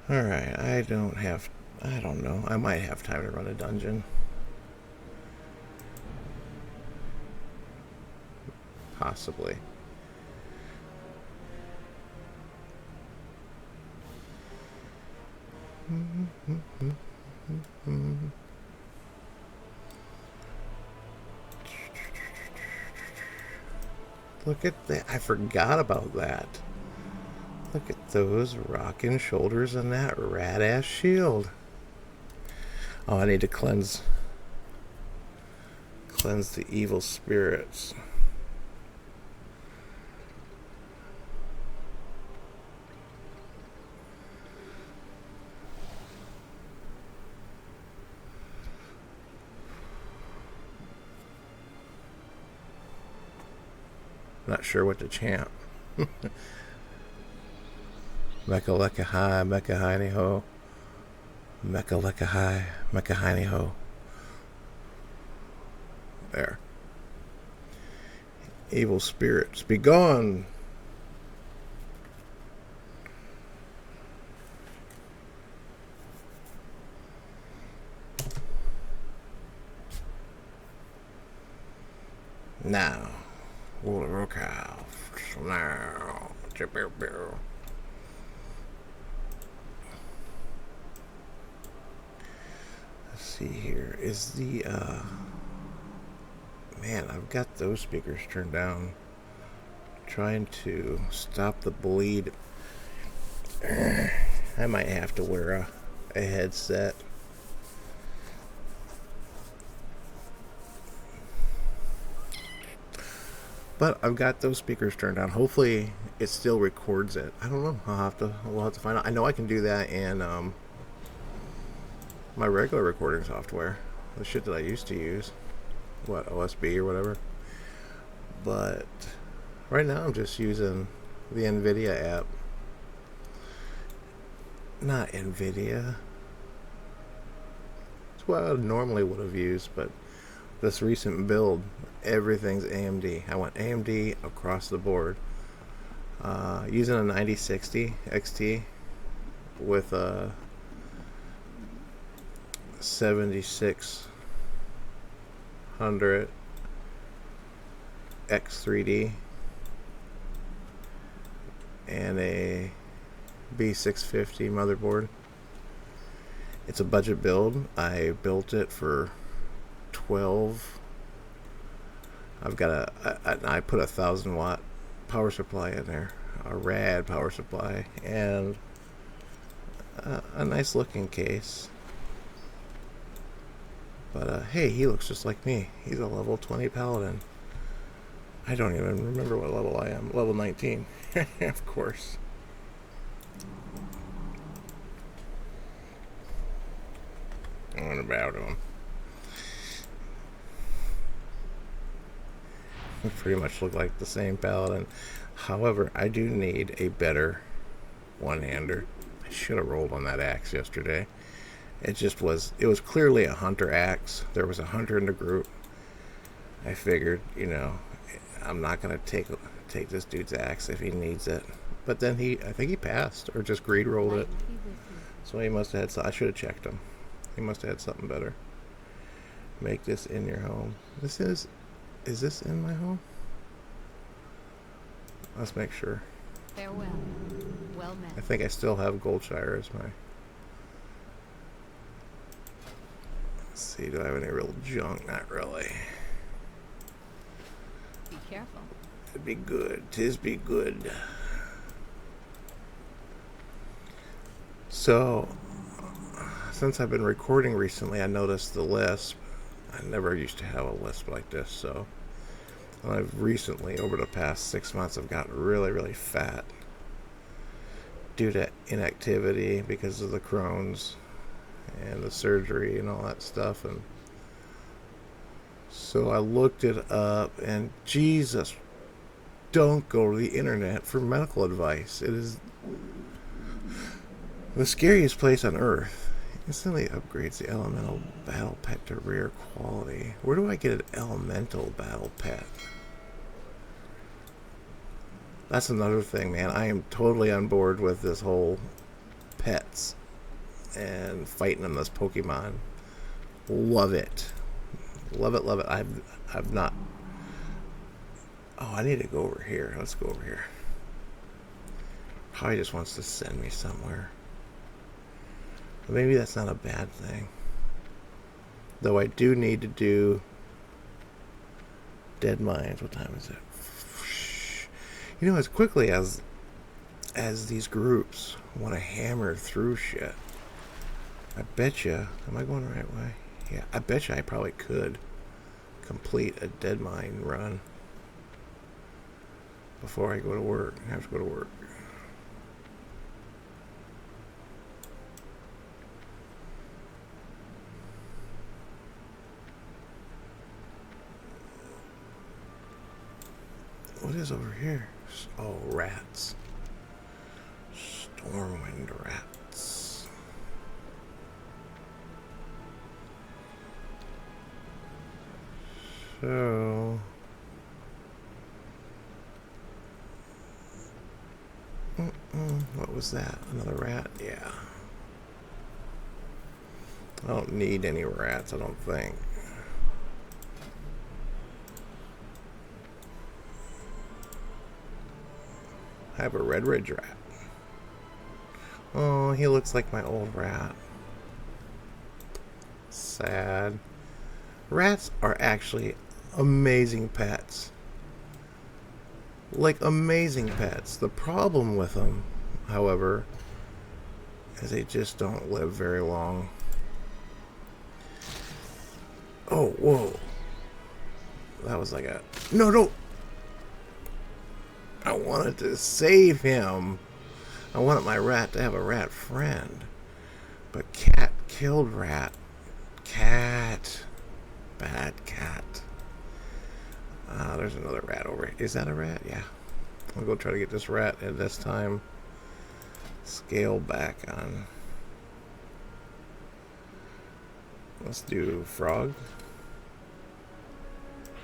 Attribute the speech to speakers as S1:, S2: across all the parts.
S1: Alright, I don't know. I might have time to run a dungeon. Possibly. Look at that. I forgot about that. Look at those rocking shoulders and that rad ass shield. Oh, I need to cleanse the evil spirits. Not sure what to chant. Mecca lecca hi, Mecca hiney ho. Mecca lecca hi, Mecca hiney ho. There. Evil spirits, be gone. Now, World of Warcraft. Now, let's see here. Is the man? I've got those speakers turned down. Trying to stop the bleed. I might have to wear a headset. But I've got those speakers turned down. Hopefully it still records it. I don't know. We'll have to find out. I know I can do that in my regular recording software. The shit that I used to use. What, OSB or whatever. But right now I'm just using the NVIDIA app. Not NVIDIA. It's what I normally would have used, but this recent build, everything's AMD. I went AMD across the board. Using a 9060 XT with a 7600 X3D and a B650 motherboard. It's a budget build. I built it for 12. I put 1,000-watt power supply in there, a rad power supply, and a nice looking case. But hey, he looks just like me. He's a level 20 paladin. I don't even remember what level I am. Level 19. Of course. What about him? We pretty much look like the same paladin. However, I do need a better one-hander. I should have rolled on that axe yesterday. It was clearly a hunter axe. There was a hunter in the group. I figured, I'm not going to take this dude's axe if he needs it. But then I think he passed or just greed rolled it. So he must have had, I should have checked him. He must have had something better. Make this in your home. Is this in my home? Let's make sure.
S2: Farewell. Well met.
S1: I think I still have Goldshire as my... Let's see, do I have any real junk? Not really.
S2: Be careful.
S1: It'd be good. 'Tis be good. So, since I've been recording recently, I noticed the lisp. I never used to have a lisp like this, so I've recently, over the past 6 months, I've gotten really, really fat due to inactivity because of the Crohn's and the surgery and all that stuff. And so I looked it up, and Jesus, don't go to the internet for medical advice. It is the scariest place on earth. Instantly upgrades the elemental battle pet to rare quality. Where do I get an elemental battle pet? That's another thing, man. I am totally on board with this whole pets and fighting them as Pokemon. Love it. Love it, love it. I've not. Oh, I need to go over here. Let's go over here. Probably just wants to send me somewhere. But maybe that's not a bad thing. Though I do need to do Dead Mines. What time is it? You know, as quickly as these groups want to hammer through shit, I bet you. Am I going the right way? Yeah, I bet you I probably could complete a Dead Mine run before I go to work. I have to go to work. What is over here? Oh, rats. Stormwind rats. So... what was that? Another rat? Yeah. I don't need any rats, I don't think. I have a red ridge rat. Oh, he looks like my old rat. Sad. Rats are actually amazing pets. Like, amazing pets. The problem with them, however, is they just don't live very long. Oh, whoa. That was like a... No, don't... I wanted to save him. I wanted my rat to have a rat friend. But cat killed rat. Cat. Bad cat. There's another rat over here. Is that a rat? Yeah. I'll go try to get this rat, and this time scale back on. Let's do frog.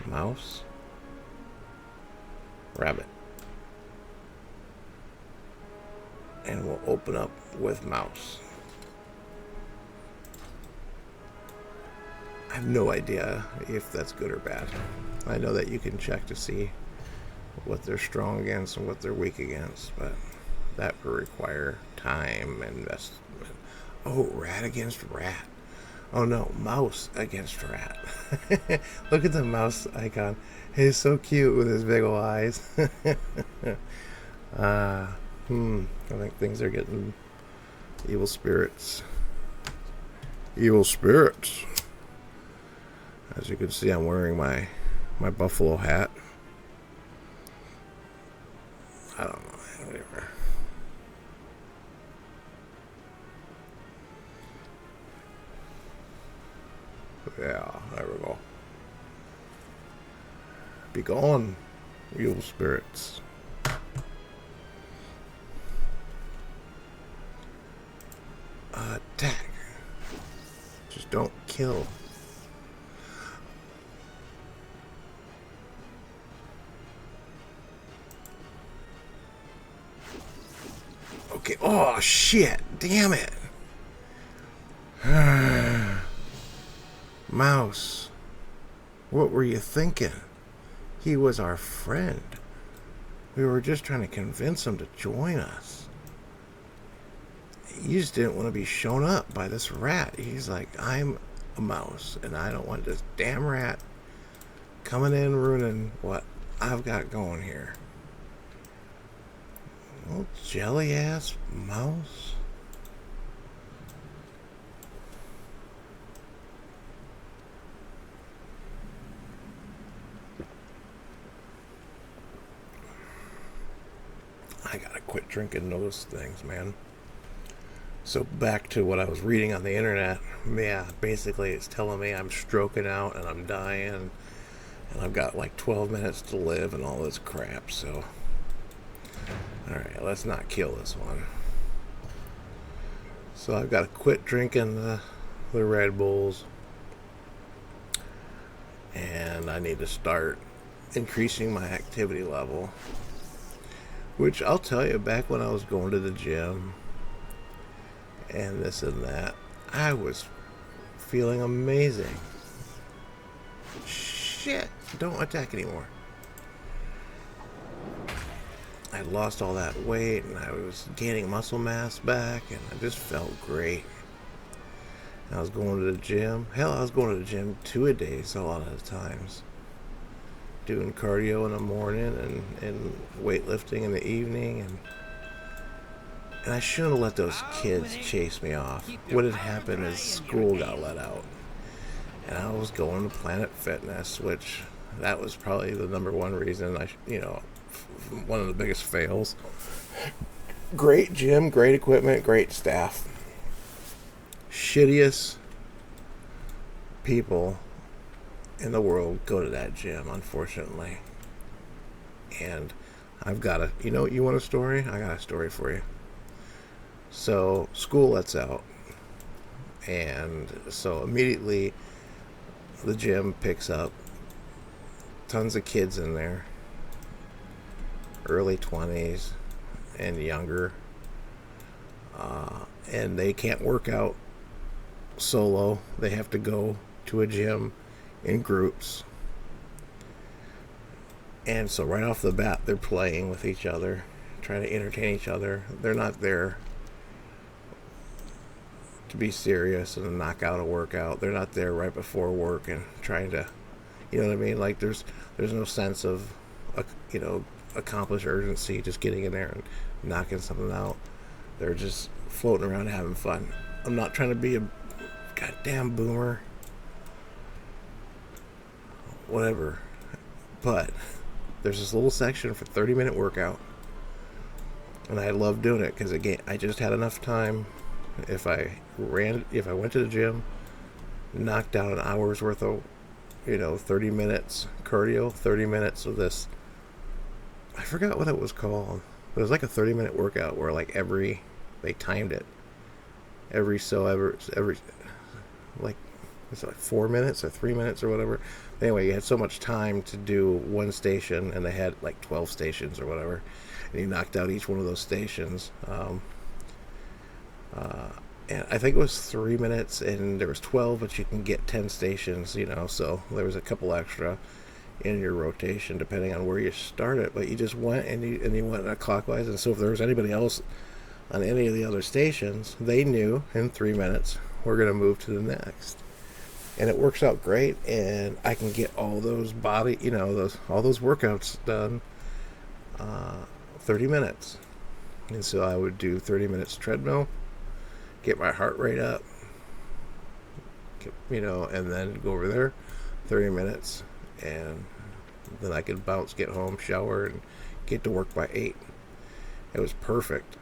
S1: Mouse. Rabbit. And we'll open up with mouse. I have no idea if that's good or bad. I know that you can check to see what they're strong against and what they're weak against, but that will require time and investment. Oh, rat against rat. Oh no, mouse against rat. Look at the mouse icon. He's so cute with his big old eyes. I think things are getting evil spirits. Evil spirits. As you can see, I'm wearing my buffalo hat. I don't know. Whatever. Yeah, there we go. Be gone, evil spirits. Attack. Just don't kill. Okay. Oh, shit. Damn it. Mouse. What were you thinking? He was our friend. We were just trying to convince him to join us. You just didn't want to be shown up by this rat. He's like, I'm a mouse, and I don't want this damn rat coming in ruining what I've got going here. Little jelly ass mouse. I gotta quit drinking those things, man. So back to what I was reading on the internet. Yeah, basically it's telling me I'm stroking out and I'm dying and I've got like 12 minutes to live and all this crap. So alright, let's not kill this one. So I've got to quit drinking the Red Bulls, and I need to start increasing my activity level. Which I'll tell you, back when I was going to the gym and this and that, I was feeling amazing. Shit, don't attack anymore. I lost all that weight and I was gaining muscle mass back and I just felt great. I was going to the gym. Hell, I was going to the gym 2-a-days a lot of the times. Doing cardio in the morning and weightlifting in the evening. And I shouldn't have let those kids chase me off. What had happened is school got let out. And I was going to Planet Fitness, which that was probably the number one reason one of the biggest fails. Great gym, great equipment, great staff. Shittiest people in the world go to that gym, unfortunately. And I've got you want a story? I got a story for you. So school lets out, and so immediately the gym picks up. Tons of kids in there, early 20s and younger, and they can't work out solo. They have to go to a gym in groups. And so right off the bat, they're playing with each other, trying to entertain each other. They're not there to be serious and knock out a workout. They're not there right before work and trying to, you know what I mean? Like there's no sense of, accomplished urgency, just getting in there and knocking something out. They're just floating around having fun. I'm not trying to be a goddamn boomer, whatever, but there's this little section for 30-minute workout, and I love doing it because again, I just had enough time. If I went to the gym, knocked out an hour's worth of 30 minutes cardio, 30 minutes of this, I forgot what it was called, but it was like a 30-minute workout where they timed it every like, was it like 4 minutes or 3 minutes or whatever. Anyway, you had so much time to do one station, and they had like 12 stations or whatever, and you knocked out each one of those stations. And I think it was 3 minutes, and there was 12, but you can get 10 stations, so there was a couple extra in your rotation depending on where you started. But you just went and you went clockwise, and so if there was anybody else on any of the other stations, they knew in 3 minutes we're going to move to the next. And it works out great, and I can get all those all those workouts done 30 minutes. And so I would do 30 minutes treadmill, get my heart rate up, and then go over there 30 minutes, and then I could bounce, get home, shower, and get to work by 8. It was perfect.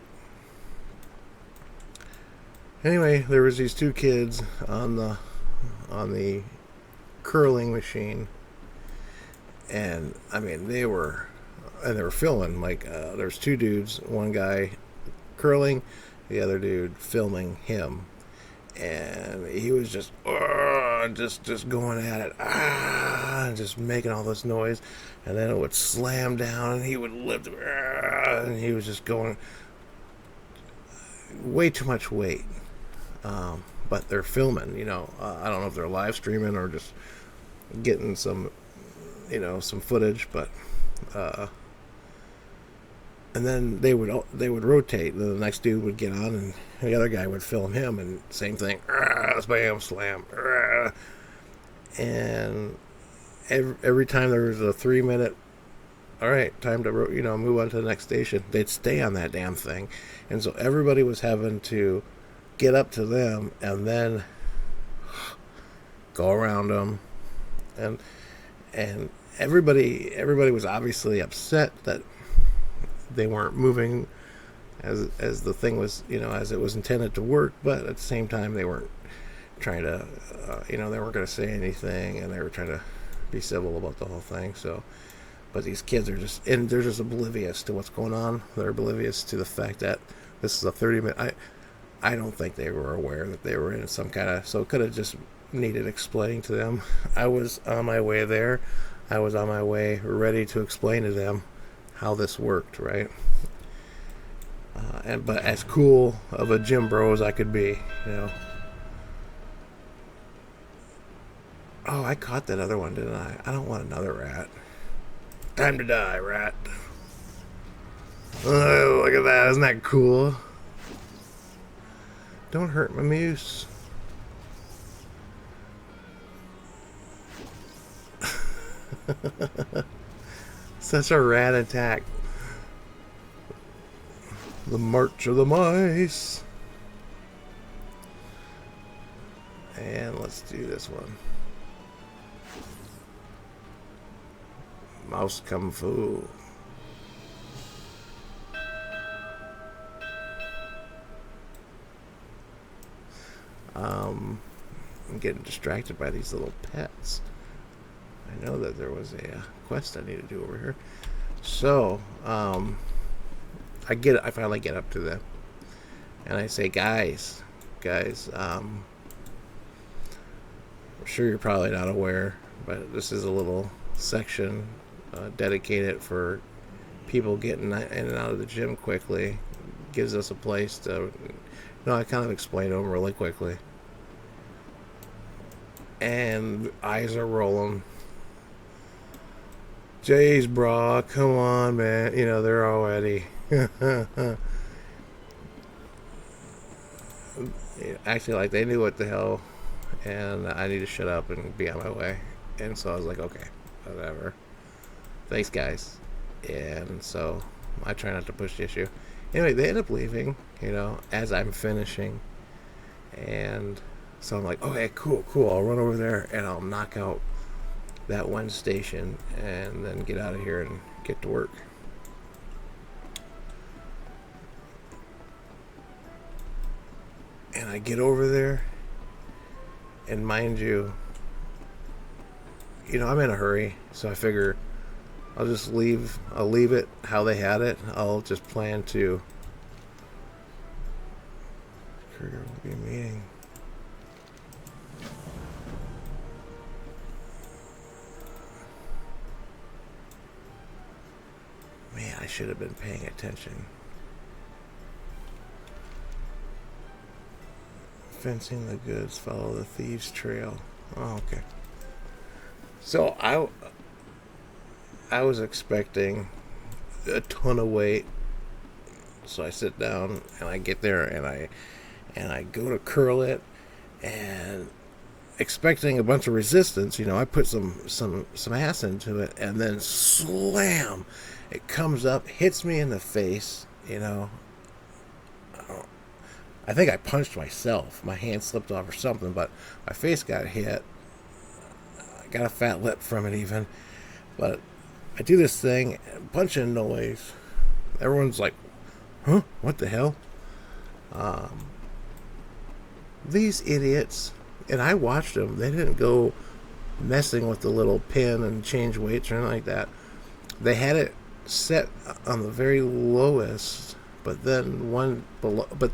S1: Anyway, there was these two kids on the curling machine, and I mean they were filming. Like there's two dudes, one guy curling, the other dude filming him, and he was just going at it, and just making all this noise, and then it would slam down, and he would lift, and he was just going way too much weight. But they're filming, I don't know if they're live streaming or just getting some footage, but and then they would rotate. The next dude would get on, and the other guy would film him, and same thing, bam, slam, and every time there was a 3 minute, all right, time to move on to the next station, they'd stay on that damn thing, and so everybody was having to get up to them and then go around them, and everybody was obviously upset that they weren't moving as the thing was, as it was intended to work, but at the same time they weren't trying to they weren't going to say anything, and they were trying to be civil about the whole thing. So but these kids are they're just oblivious to what's going on. They're oblivious to the fact that this is a 30-minute. I don't think they were aware that they were in some kind of, so it could have just needed explaining to them. I was on my way there. I was on my way ready to explain to them how this worked, right? But as cool of a gym bro as I could be, you know. Oh, I caught that other one, didn't I? I don't want another rat. Time to die, rat. Oh, look at that. Isn't that cool? Don't hurt my moose. Such a rat attack. The March of the Mice. And let's do this one. Mouse Kung Fu. I'm getting distracted by these little pets. I know that there was a quest I need to do over here. So, I finally get up to them. And I say, guys, I'm sure you're probably not aware, but this is a little section dedicated for people getting in and out of the gym quickly. Gives us a place to, I kind of explain to them really quickly. And eyes are rolling. Jeez, bro, come on, man. They're already. Actually, like they knew what the hell, and I need to shut up and be on my way. And so I was like, okay, whatever. Thanks, guys. And so I try not to push the issue. Anyway, they end up leaving, as I'm finishing. And so I'm like, okay, cool. I'll run over there and I'll knock out that one station and then get out of here and get to work. And I get over there, and mind you, I'm in a hurry, so I figure I'll leave it how they had it. I'll just plan to Courier will be meeting. Man, I should have been paying attention. Fencing the goods, follow the thieves' trail. Oh, okay. So I was expecting a ton of weight. So I sit down and I get there and I go to curl it, and expecting a bunch of resistance, I put some ass into it, and then slam, it comes up, hits me in the face. I think I punched myself. My hand slipped off or something, but my face got hit. I got a fat lip from it even. But I do this thing, a bunch of noise. Everyone's like, huh? What the hell? These idiots, and I watched them, they didn't go messing with the little pin and change weights or anything like that. They had it set on the very lowest, but then one below, but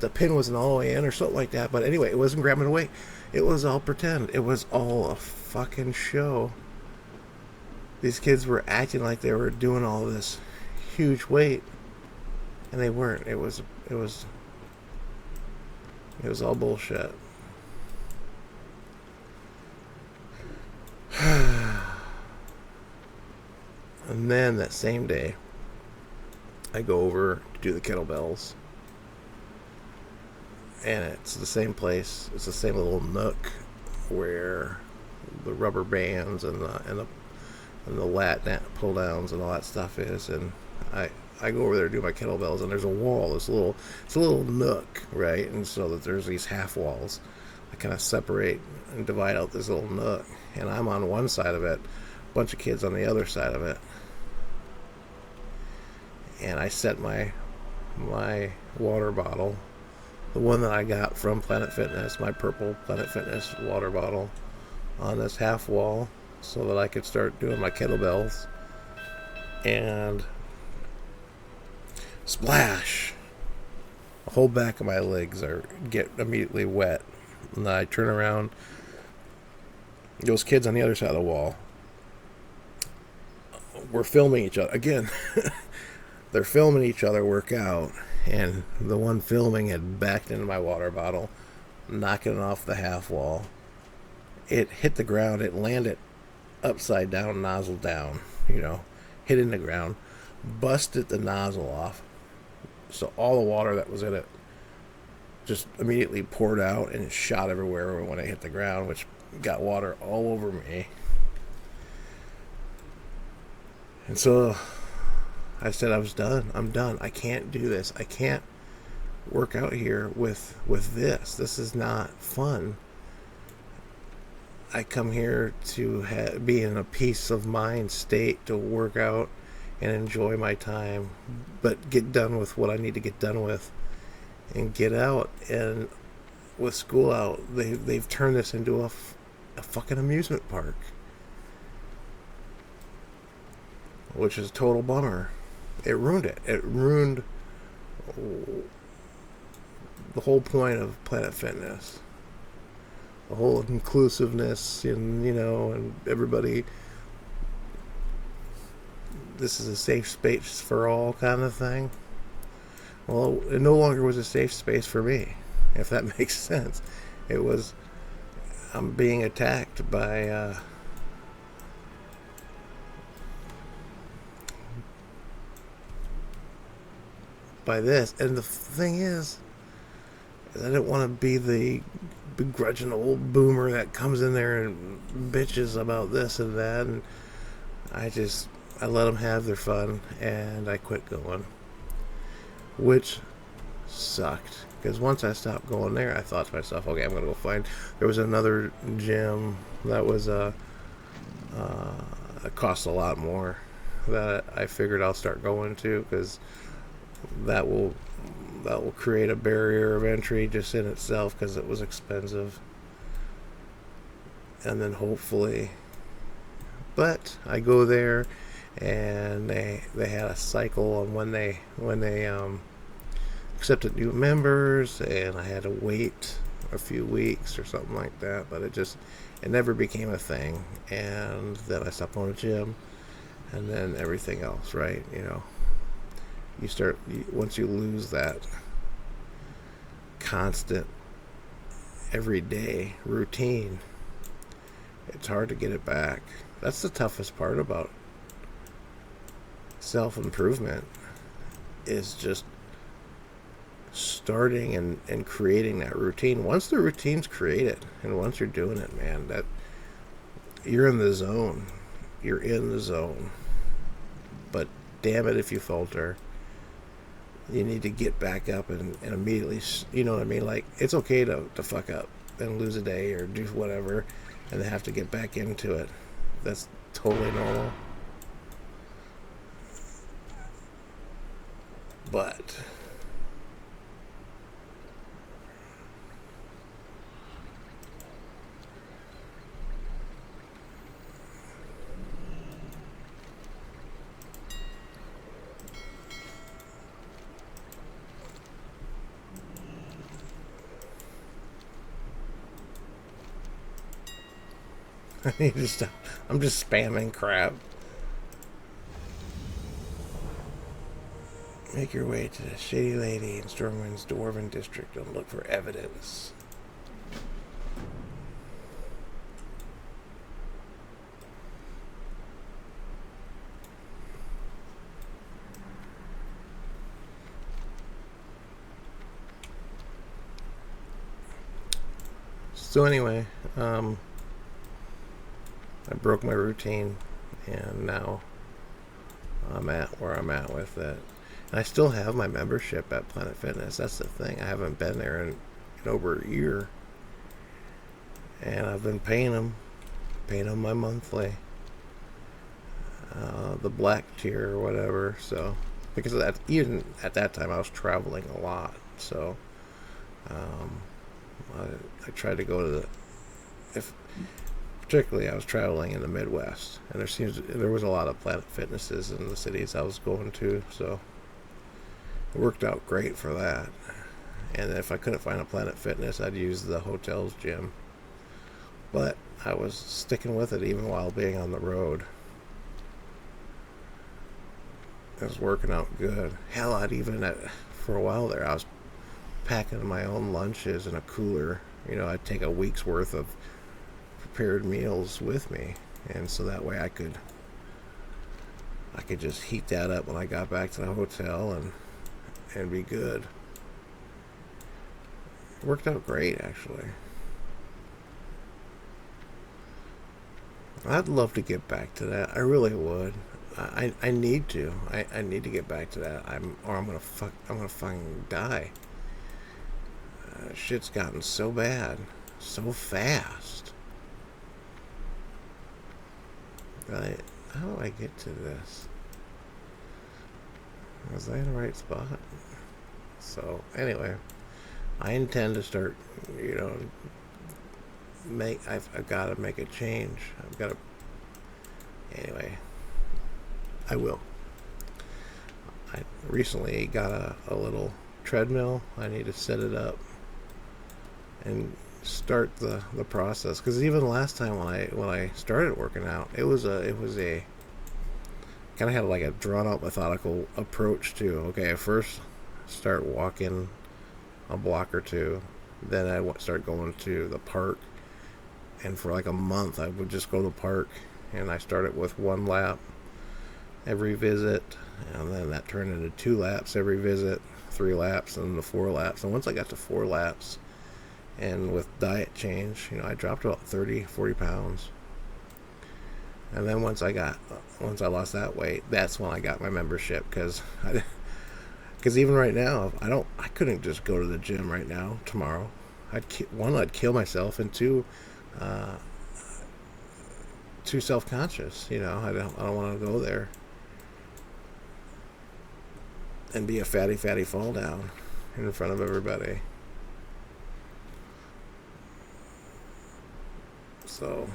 S1: the pin wasn't all the way in or something like that. But anyway, it wasn't grabbing away. It was all pretend. It was all a fucking show. These kids were acting like they were doing all this huge weight, and they weren't. It was all bullshit. And then that same day, I go over to do the kettlebells. And it's the same place. It's the same little nook where the rubber bands and the lat pull downs and all that stuff is. And I go over there to do my kettlebells, and there's a wall. It's a little nook, right? And so that there's these half walls. I kind of separate and divide out this little nook, and I'm on one side of it, a bunch of kids on the other side of it. And I set my water bottle, the one that I got from Planet Fitness, my purple Planet Fitness water bottle, on this half wall so that I could start doing my kettlebells. And splash! The whole back of my legs get immediately wet. And then I turn around. Those kids on the other side of the wall we're filming each other again. They're filming each other work out, and the one filming had backed into my water bottle, knocking it off the half wall. It hit the ground. It landed upside down, nozzle down, hit in the ground, busted the nozzle off. So all the water that was in it just immediately poured out, and it shot everywhere when it hit the ground, which got water all over me. And so I said I was done. I'm done. I can't do this. I can't work out here with this. This is not fun. I come here to be in a peace of mind state to work out and enjoy my time, but get done with what I need to get done with and get out. And with school out, they've turned this into a fucking amusement park, which is a total bummer. It ruined it. It ruined the whole point of Planet Fitness. The whole inclusiveness and everybody, this is a safe space for all kind of thing. Well, it no longer was a safe space for me, if that makes sense. It was, I'm being attacked by this. And the thing is I didn't want to be the begrudging old boomer that comes in there and bitches about this and that, and I let them have their fun, and I quit going, which sucked, because once I stopped going there, I thought to myself, okay, I'm gonna go find. There was another gym that was it cost a lot more, that I figured I'll start going to, because that will create a barrier of entry just in itself, because it was expensive. And then hopefully, but I go there, and they had a cycle on when they accepted new members, and I had to wait a few weeks or something like that. But it never became a thing. And then I stopped going to the gym, and then everything else, right? Once you lose that constant everyday routine, it's hard to get it back. That's the toughest part about self-improvement, is just starting and creating that routine. Once the routine's created, and once you're doing it, man, that you're in the zone. You're in the zone. But damn it, if you falter, you need to get back up and immediately, you know what I mean? Like, it's okay to fuck up and lose a day or do whatever, and then have to get back into it. That's totally normal. But I need to stop. I'm just spamming crap. Make your way to the Shady Lady in Stormwind's Dwarven District and look for evidence. So anyway, I broke my routine, and now I'm at where I'm at with it. And I still have my membership at Planet Fitness. That's the thing. I haven't been there in over a year, and I've been paying them my monthly, the black tier or whatever. So because of that, even at that time, I was traveling a lot. So I tried to go to particularly I was traveling in the Midwest, and there was a lot of Planet Fitnesses in the cities I was going to, so it worked out great for that. And if I couldn't find a Planet Fitness, I'd use the hotel's gym. But I was sticking with it even while being on the road. It was working out good. Hell, for a while there, I was packing my own lunches in a cooler. I'd take a week's worth of prepared meals with me, and so that way I could just heat that up when I got back to the hotel and be good. It worked out great, actually. I'd love to get back to that. I really would. I need to. I need to get back to that. I'm gonna fucking die. Shit's gotten so bad, so fast. How do I get to this? Was I in the right spot? So anyway, I intend to start. I've got to make a change. Anyway, I will. I recently got a little treadmill. I need to set it up and start the process, because even last time when I started working out, it was a kind of had like a drawn out methodical approach to, okay, I first start walking a block or two, then I start going to the park, and for like a month I would just go to the park, and I started with 1 lap every visit, and then that turned into 2 laps every visit, 3 laps, and the 4 laps. And once I got to 4 laps, and with diet change, I dropped about 30-40 pounds. And then once I lost that weight, that's when I got my membership, because even right now, I couldn't just go to the gym right now tomorrow. I'd kill myself, and two, too self-conscious. I don't want to go there and be a fatty fall down in front of everybody. So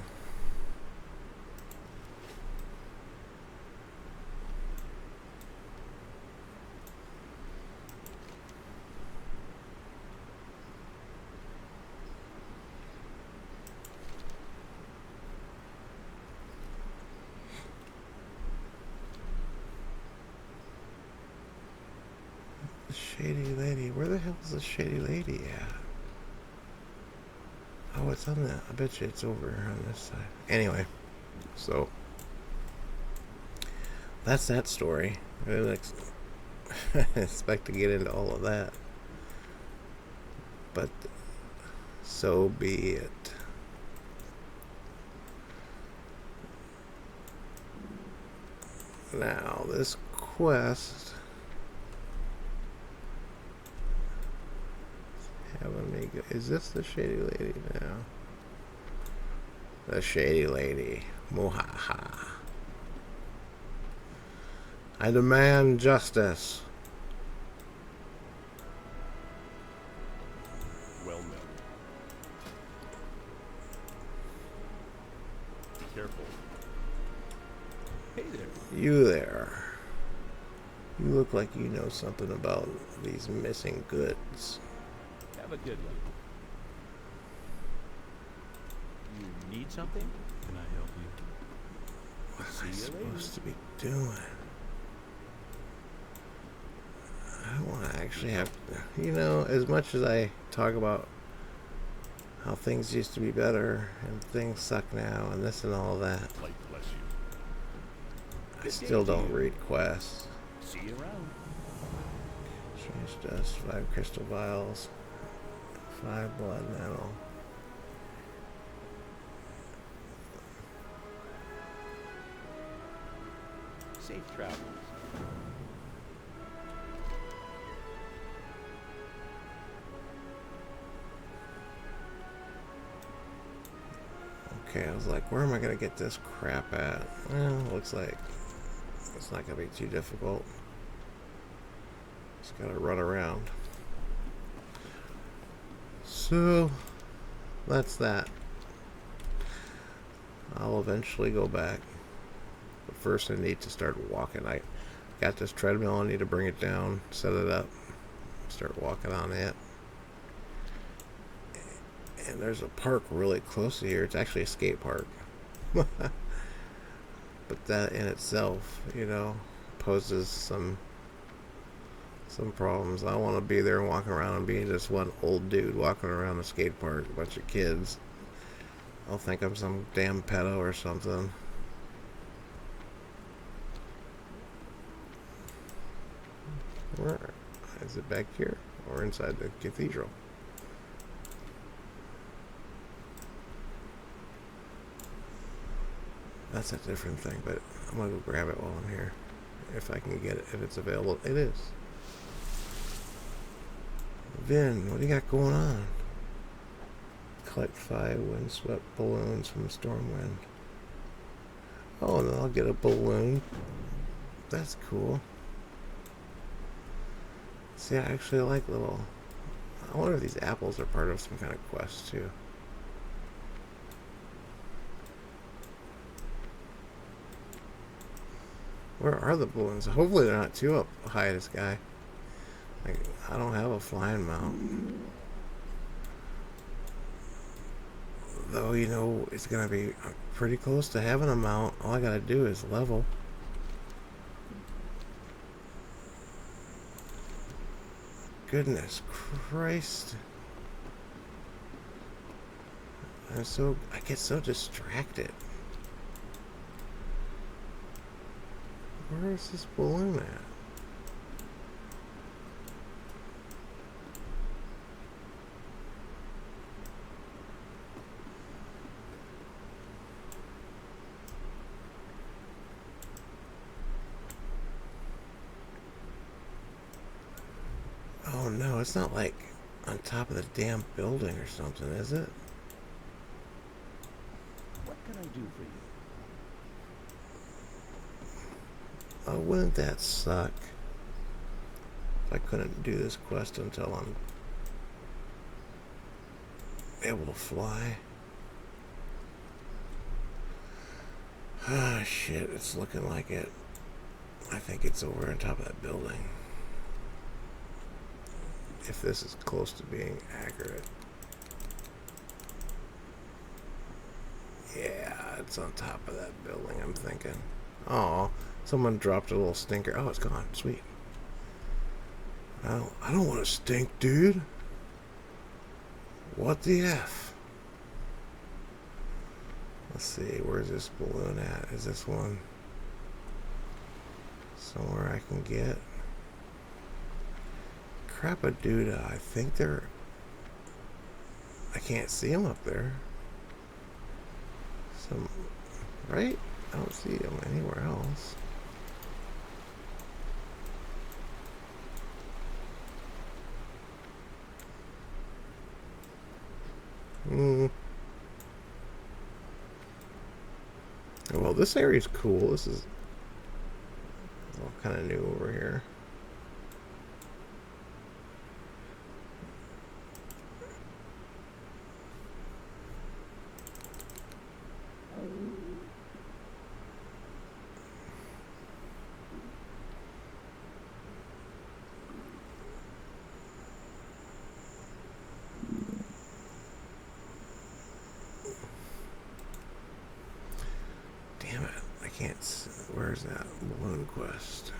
S1: the shady lady, where the hell is the shady lady at? Oh, it's on I bet you it's over on this side. Anyway, so that's that story. I didn't expect to get into all of that, but so be it. Now, this quest is this the shady lady now? The shady lady. Mohaha. I demand justice.
S3: Well met. Be careful. Hey there.
S1: You there. You look like you know something about these missing goods.
S3: Have a good one. You need something? Can I help you?
S1: What am I supposed to be doing? I don't want to actually have... as much as I talk about how things used to be better and things suck now and this and all that,
S3: Light bless you.
S1: I still don't read quests.
S3: See you around.
S1: Change dust, 5 crystal vials, 5 blood metal.
S3: Safe travels.
S1: Okay, I was like, where am I going to get this crap at? Well, looks like it's not going to be too difficult. Just got to run around. So, that's that. I'll eventually go back. But first I need to start walking. I got this treadmill, I need to bring it down, set it up, start walking on it. And there's a park really close to here. It's actually a skate park. But that in itself, poses some problems. I don't want to be there and walking around and being just one old dude walking around the skate park, a bunch of kids. I'll think I'm some damn pedo or something. Where is it, back here or inside the cathedral? That's a different thing, but I'm gonna go grab it while I'm here. If I can get it, if it's available. It is. Vin, what do you got going on? Collect 5 windswept balloons from Stormwind. Oh, and then I'll get a balloon. That's cool. See, I actually like little... I wonder if these apples are part of some kind of quest, too. Where are the balloons? Hopefully they're not too up high, this guy. Like, I don't have a flying mount. Though, you know, it's going to be pretty close to having a mount. All I got to do is level. Goodness Christ. I get so distracted. Where is this balloon at? Oh no, it's not like on top of the damn building or something, is it?
S3: What can I do for you?
S1: Oh, wouldn't that suck? If I couldn't do this quest until I'm able to fly. Ah, shit, it's looking like it. I think it's over on top of that building. If this is close to being accurate. Yeah, it's on top of that building, I'm thinking. Oh, someone dropped a little stinker. Oh, it's gone. Sweet. I don't want to stink, dude. What the F? Let's see, where's this balloon at? Is this one somewhere I can get? Crap-a-doodah. I think they're... I can't see them up there. Some... Right? I don't see them anywhere else. Well, this area's cool. This is all kind of new over here. Damn it, I can't... Where's that balloon quest?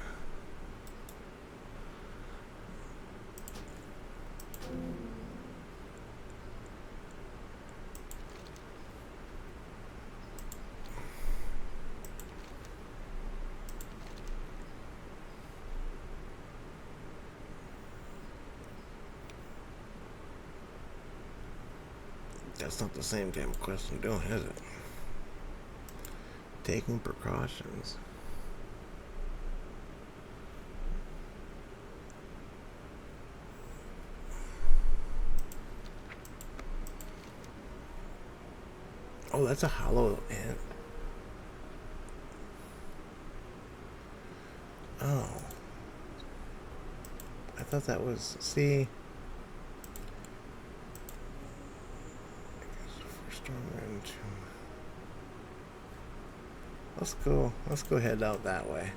S1: That's not the same damn quest I'm doing, is it? Taking precautions. Oh, that's a hollow ant. Oh. I thought that was... See? Let's go head out that way.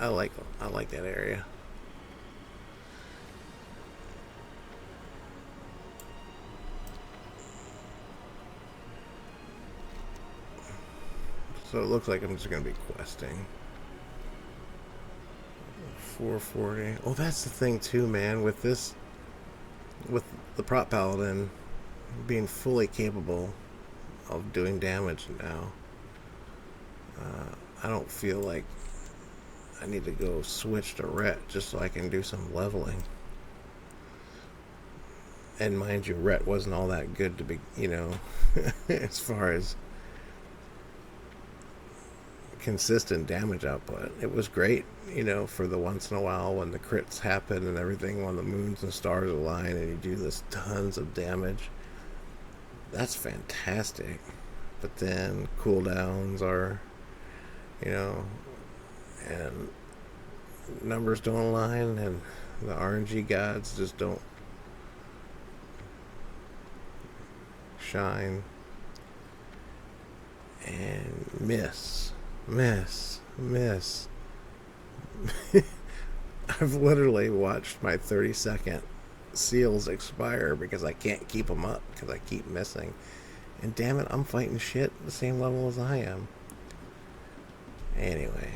S1: I like that area. So it looks like I'm just gonna be questing. 440. Oh, that's the thing too, man. With this, with the prop paladin being fully capable of doing damage now, I don't feel like I need to go switch to Ret just so I can do some leveling. And mind you, Ret wasn't all that good to be, as far as consistent damage output. It was great, for the once in a while when the crits happen and everything, when the moons and stars align and you do this tons of damage. That's fantastic. But then cooldowns are, and numbers don't align, and the RNG gods just don't shine. And miss. I've literally watched my 30-second seals expire because I can't keep them up because I keep missing. And damn it, I'm fighting shit the same level as I am. Anyway,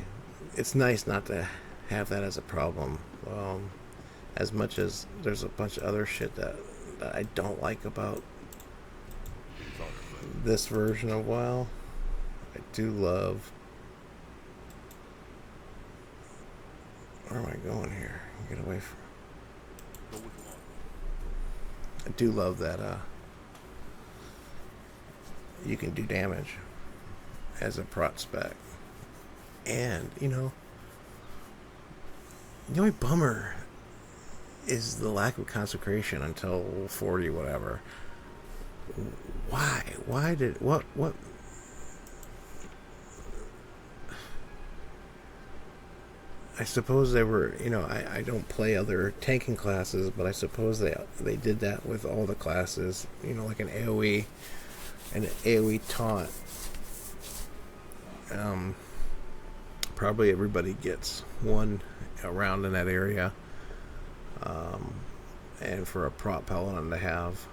S1: it's nice not to have that as a problem. As much as there's a bunch of other shit that I don't like about this version of WoW, I do love... Where am I going here? Get away from... I do love that you can do damage as a prot spec. And, the only bummer is the lack of consecration until 40 whatever. Why? Why did... What... I suppose they were, I don't play other tanking classes, but I suppose they did that with all the classes, like an AoE taunt. Probably everybody gets one around in that area. And for a prop paladin to have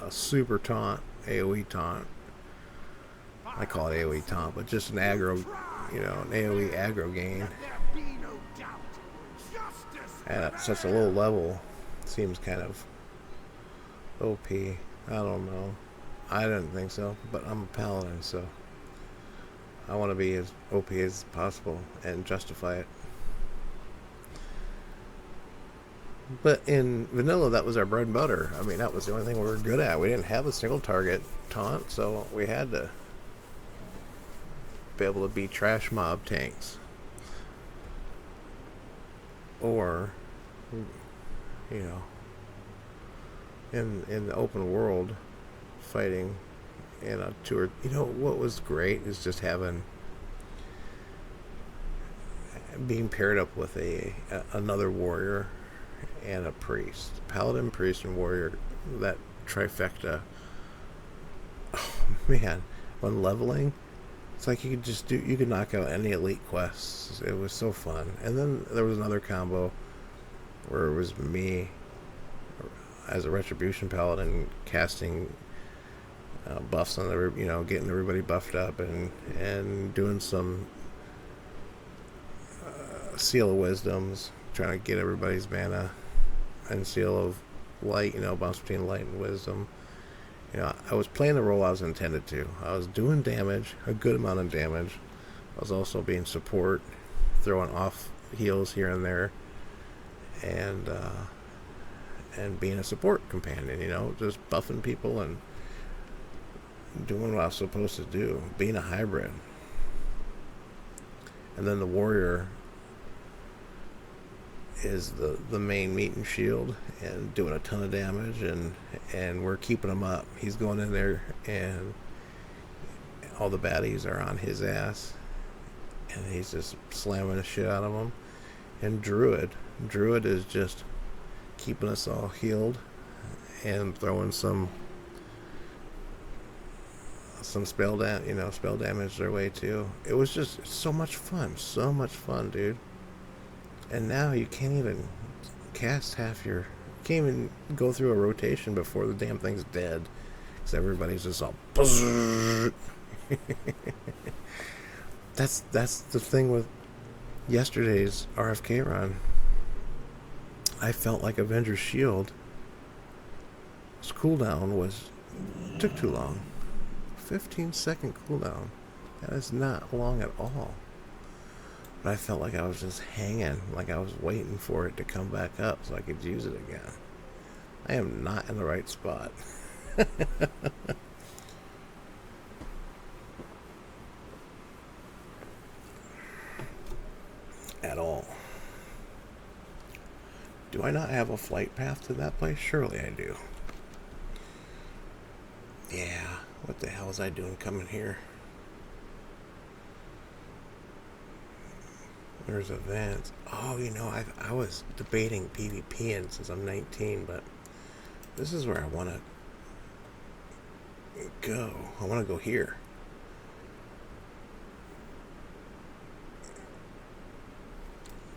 S1: a super taunt, AoE taunt, I call it AoE taunt, but just an aggro, an AoE aggro gain at such a low level seems kind of OP. I don't know. I didn't think so, but I'm a paladin, so I want to be as OP as possible and justify it. But in vanilla, that was our bread and butter. I mean, that was the only thing we were good at. We didn't have a single target taunt, so we had to be able to beat trash mob tanks. Or, in the open world, fighting in a tour. What was great is just being paired up with another warrior and a priest. Paladin, priest, and warrior. That trifecta. Oh, man. When leveling, it's like you could knock out any elite quests. It was so fun. And then there was another combo where it was me as a retribution paladin casting buffs on getting everybody buffed up and doing some seal of wisdoms, trying to get everybody's mana, and seal of light, bounce between light and wisdom. I was playing the role I was intended to. I was doing damage, a good amount of damage. I was also being support, throwing off heals here and there, and being a support companion, just buffing people and doing what I was supposed to do, being a hybrid. And then the warrior is the main meat and shield and doing a ton of damage, and we're keeping him up. He's going in there and all the baddies are on his ass and he's just slamming the shit out of them. And Druid is just keeping us all healed and throwing some spell damage their way too. It was just so much fun, dude. And now you can't even cast can't even go through a rotation before the damn thing's dead, because everybody's just all that's the thing with yesterday's RFK run, I felt like Avengers Shield. Its cooldown took too long. 15-second cooldown. That is not long at all. But I felt like I was just hanging, like I was waiting for it to come back up so I could use it again. I am not in the right spot. At all. Do I not have a flight path to that place? Surely I do. Yeah, what the hell was I doing coming here? There's events. Oh, you know, I was debating PvP since I'm 19, but this is where I want to go. I want to go here.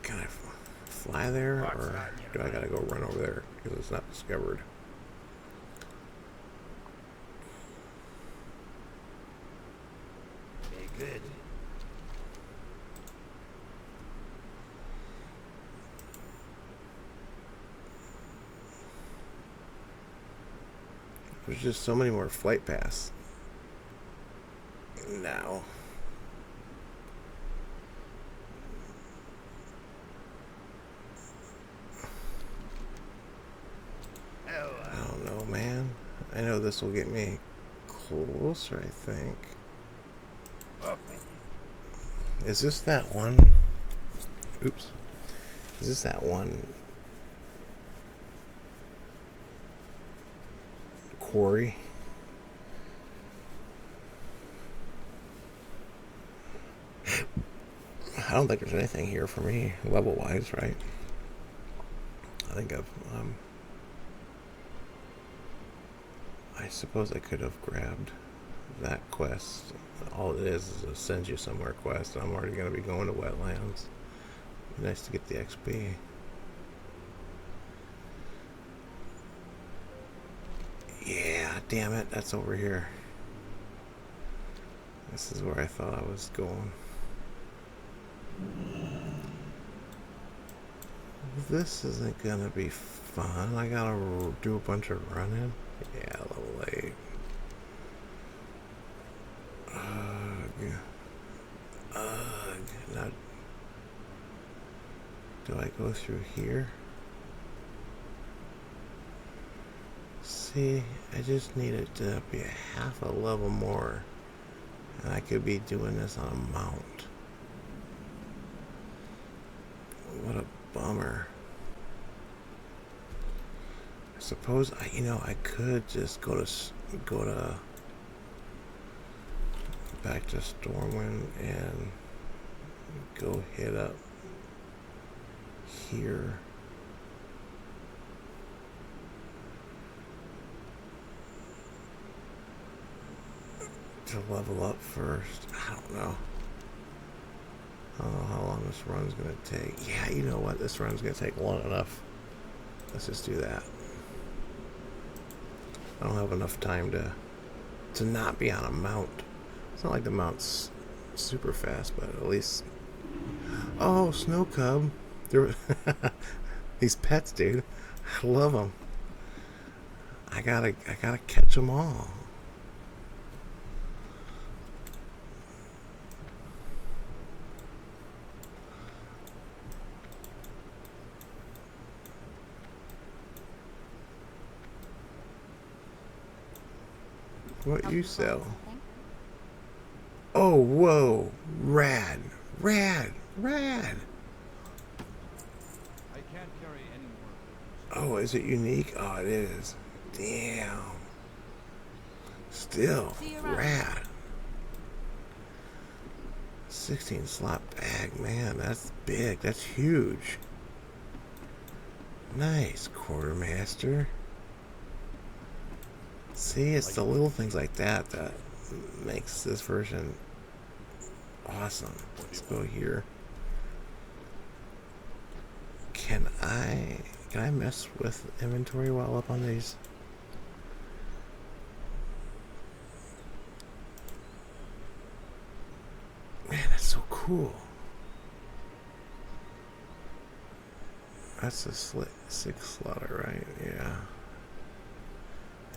S1: Can I fly there, or do I gotta go run over there because it's not discovered?
S4: Good.
S1: There's just so many more flight paths now. I don't know, man. I know this will get me closer, I think. Is this that one? Oops. Is this that one quarry? I don't think there's anything here for me level-wise, right? I think I suppose I could have grabbed that quest. All it is a sends you somewhere quest. I'm already going to be going to wetlands. Nice to get the XP. Yeah, damn it, that's over here. This is where I thought I was going. This isn't gonna be fun. I gotta do a bunch of running. Yeah, a little late. Ugh. Ugh. Now, do I go through here? See, I just need it to be a half a level more. And I could be doing this on a mount. What a bummer. I suppose I could just go to back to Stormwind and go hit up here. To level up first. I don't know. I don't know how long this run's gonna take. Yeah, you know what? This run's gonna take long enough. Let's just do that. I don't have enough time to not be on a mount. It's not like the mount's super fast, but at least. Oh, snow cub! These pets, dude. I love them. I gotta catch them all. What you sell? Oh, whoa. Rad. Rad. Rad.
S3: I can't carry any more.
S1: Oh, is it unique? Oh, it is. Damn. Still. Rad. 16 slot bag. Man, that's big. That's huge. Nice, Quartermaster. See, it's the little things like that that makes this version awesome. Let's go here. Can I mess with inventory while up on these? Man, that's so cool. That's a six slotter, right? Yeah.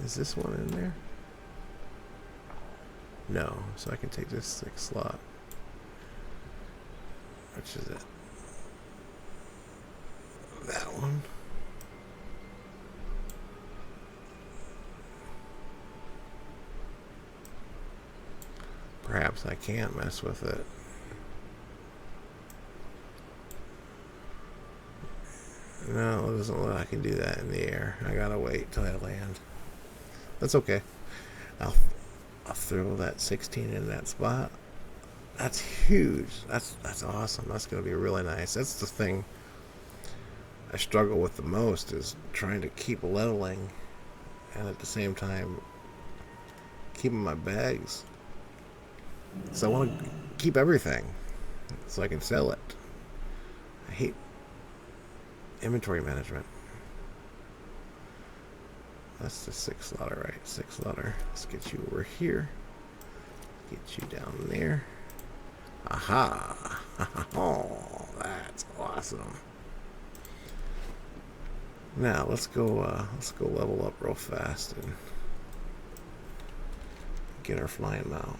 S1: Is this one in there? No, so I can take this 6 slot. Which is it? That one. Perhaps I can't mess with it. No, it doesn't look like I can do that in the air. I gotta wait till I land. That's okay. I'll throw that 16 in that spot. That's huge. That's awesome. That's gonna be really nice. That's the thing I struggle with the most, is trying to keep leveling and at the same time keeping my bags. So I want to keep everything so I can sell it. I hate inventory management. That's the 6 slotter, right? 6 slotter. Let's get you over here. Get you down there. Aha! Oh, that's awesome. Now let's go level up real fast and get our flying mount.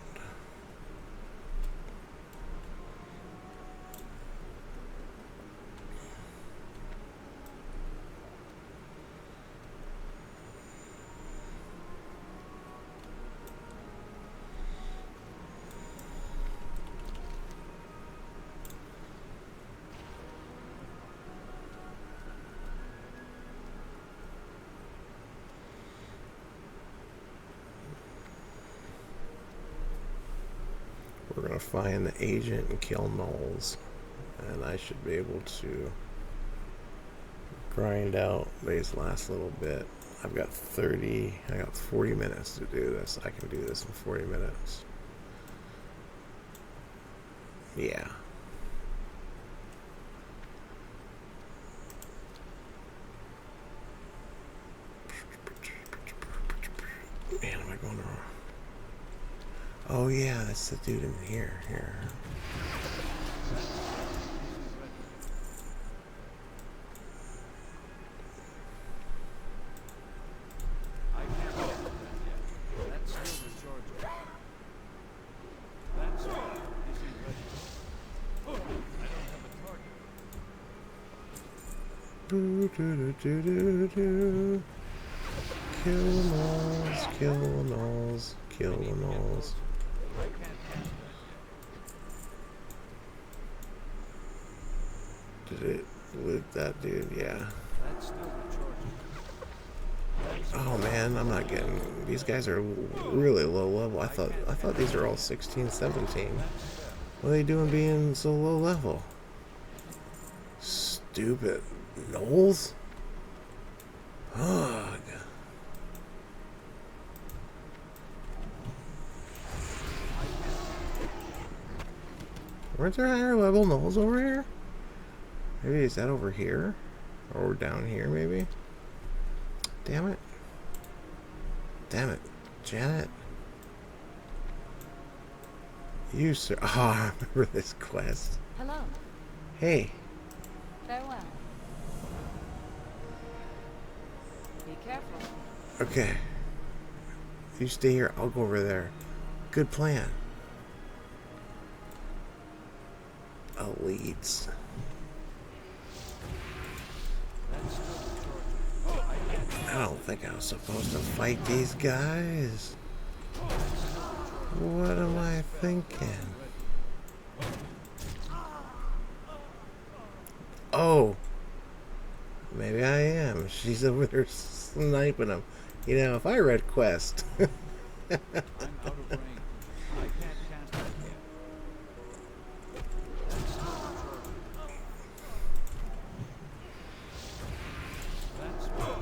S1: We're going to find the agent and kill gnolls. And I should be able to grind out these last little bit. I got 40 minutes to do this. I can do this in 40 minutes. Yeah. Man, am I going wrong? Oh yeah, that's the dude in here. Do, do, do, do, do. Kill the gnolls, kill the gnolls, kill the gnolls. Did it loot that dude? Yeah. Oh man, I'm not getting. These guys are really low level. I thought these are all 16, 17. What are they doing being so low level? Stupid gnolls. Ugh. Weren't there higher level gnolls over here? Maybe is that over here? Or down here maybe? Damn it. Damn it. Janet. You sir. Oh, I remember this quest.
S2: Hello.
S1: Hey.
S2: Farewell. Be careful.
S1: Okay. You stay here. I'll go over there. Good plan. Elites. I don't think I was supposed to fight these guys. What am I thinking? Oh. Maybe I am. She's over there sniping them. You know, if I read Quest.
S3: I'm out of range. I can't cast that yet. That's still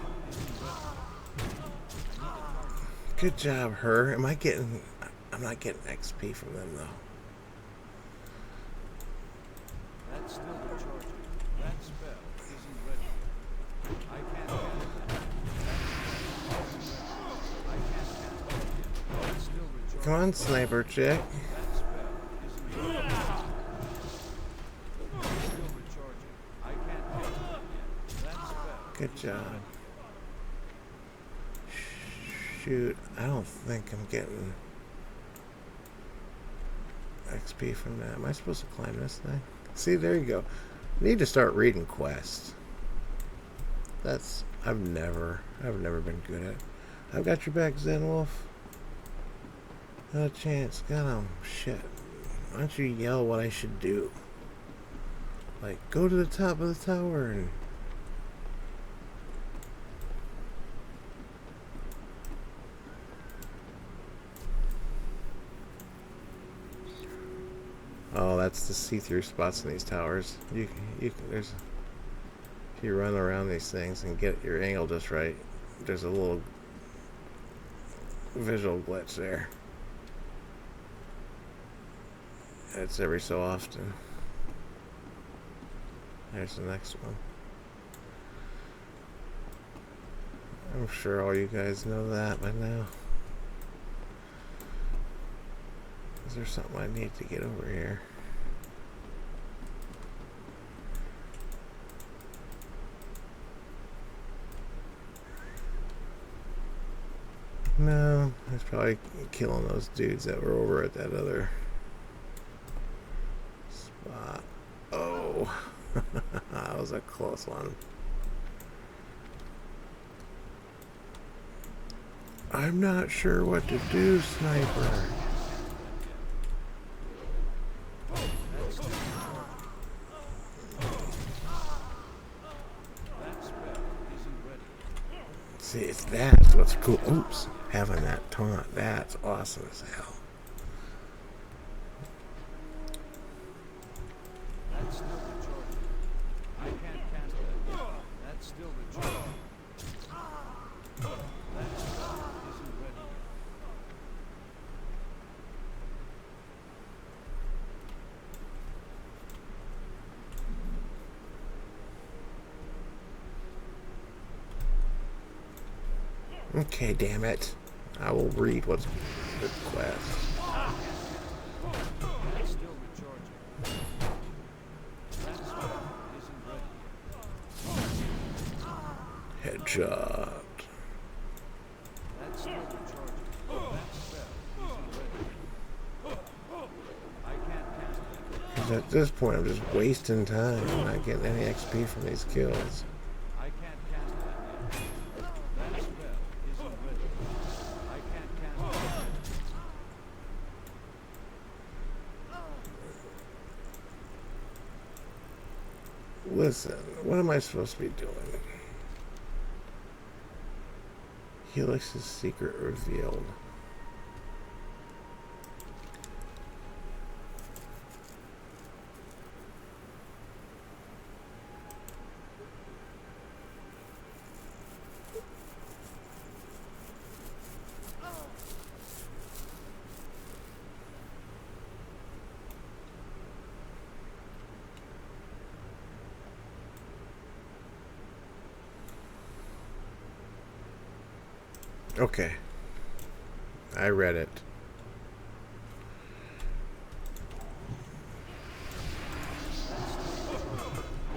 S3: recharging.
S1: Good job, her. Am I getting... I'm not getting XP from them, though.
S3: That's still recharging. That spell isn't ready. I can't cast that. I can't cast that yet. That's still recharging.
S1: Come on, sniper chick.
S3: That spell isn't ready. It's still recharging. I can't cast that yet.
S1: Good job. Shoot, I don't think I'm getting XP from that. Am I supposed to climb this thing? See, there you go. Need to start reading quests. That's I've never been good at. I've got your back, Zen Wolf. Not a chance. Got him. Shit. Why don't you yell what I should do? Like, go to the top of the tower and... Oh, that's the see-through spots in these towers. There's... If you run around these things and get your angle just right, there's a little visual glitch there. It's every so often. There's the next one. I'm sure all you guys know that by now. Is there something I need to get over here? No, I was probably killing those dudes that were over at that other spot. Oh, that was a close one. I'm not sure what to do, sniper. See, it's that's what's cool. Oops, having that taunt, that's awesome as hell.
S3: That's still recharging. I can't cast that yet. That's still recharging. That spell isn't ready yet.
S1: Okay, damn it. I will read what's the quest.
S3: That's still recharging. That spell isn't ready yet.
S1: Headshot.
S3: That's still recharging. That spell isn't ready yet. I can't cast that yet.
S1: 'Cause at this point, I'm just wasting time. I'm not getting any XP from these kills.
S3: I can't cast that yet. That spell isn't ready yet. I can't cast that yet.
S1: Listen, what am I supposed to be doing? Helix's secret revealed. Okay. I read it.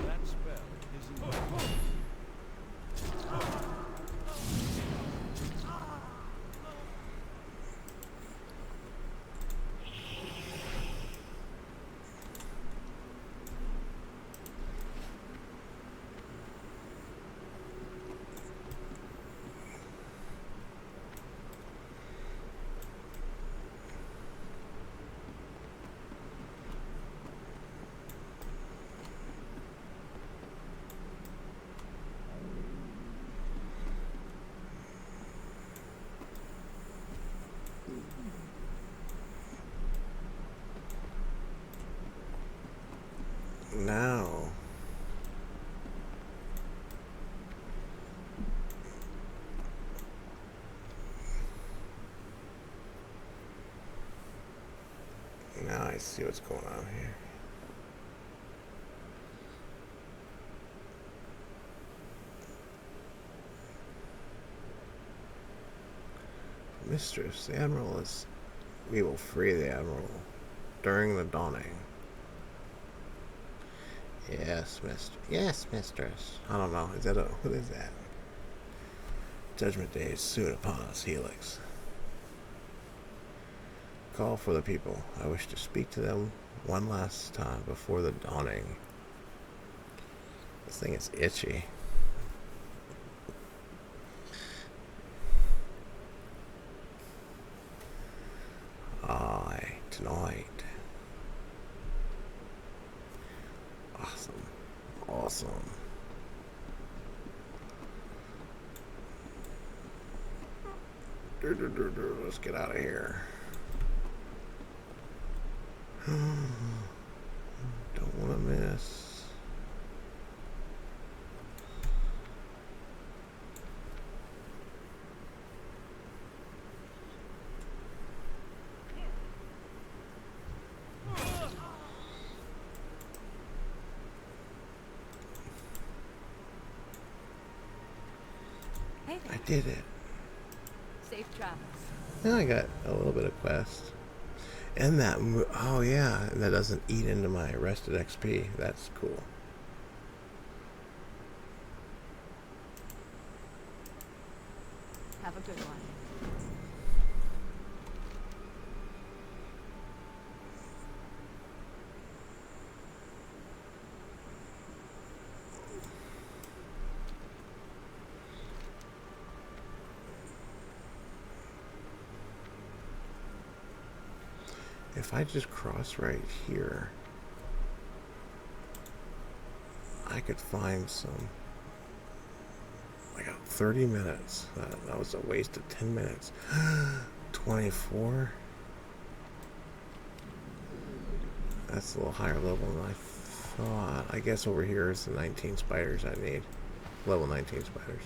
S3: That spell isn't ready yet.
S1: Now. Now I see what's going on here. Mistress, the Admiral is... We will free the Admiral during the dawning. Yes, mister. Yes, mistress. I don't know. Is that a... What is that? Judgment Day is soon upon us, Helix. Call for the people. I wish to speak to them one last time before the dawning. This thing is itchy. Aye, tonight. Awesome. Awesome. Let's get out of here. Don't want to miss.
S2: Hey
S1: I
S2: there.
S1: did it.
S2: Safe travels.
S1: Now I got a little bit of quest. And that, oh yeah, that doesn't eat into my rested XP. That's cool.
S2: Have a good one.
S1: If I just cross right here, I could find some. I got 30 minutes. That was a waste of 10 minutes. 24? That's a little higher level than I thought. I guess over here is the 19 spiders I need. Level 19 spiders.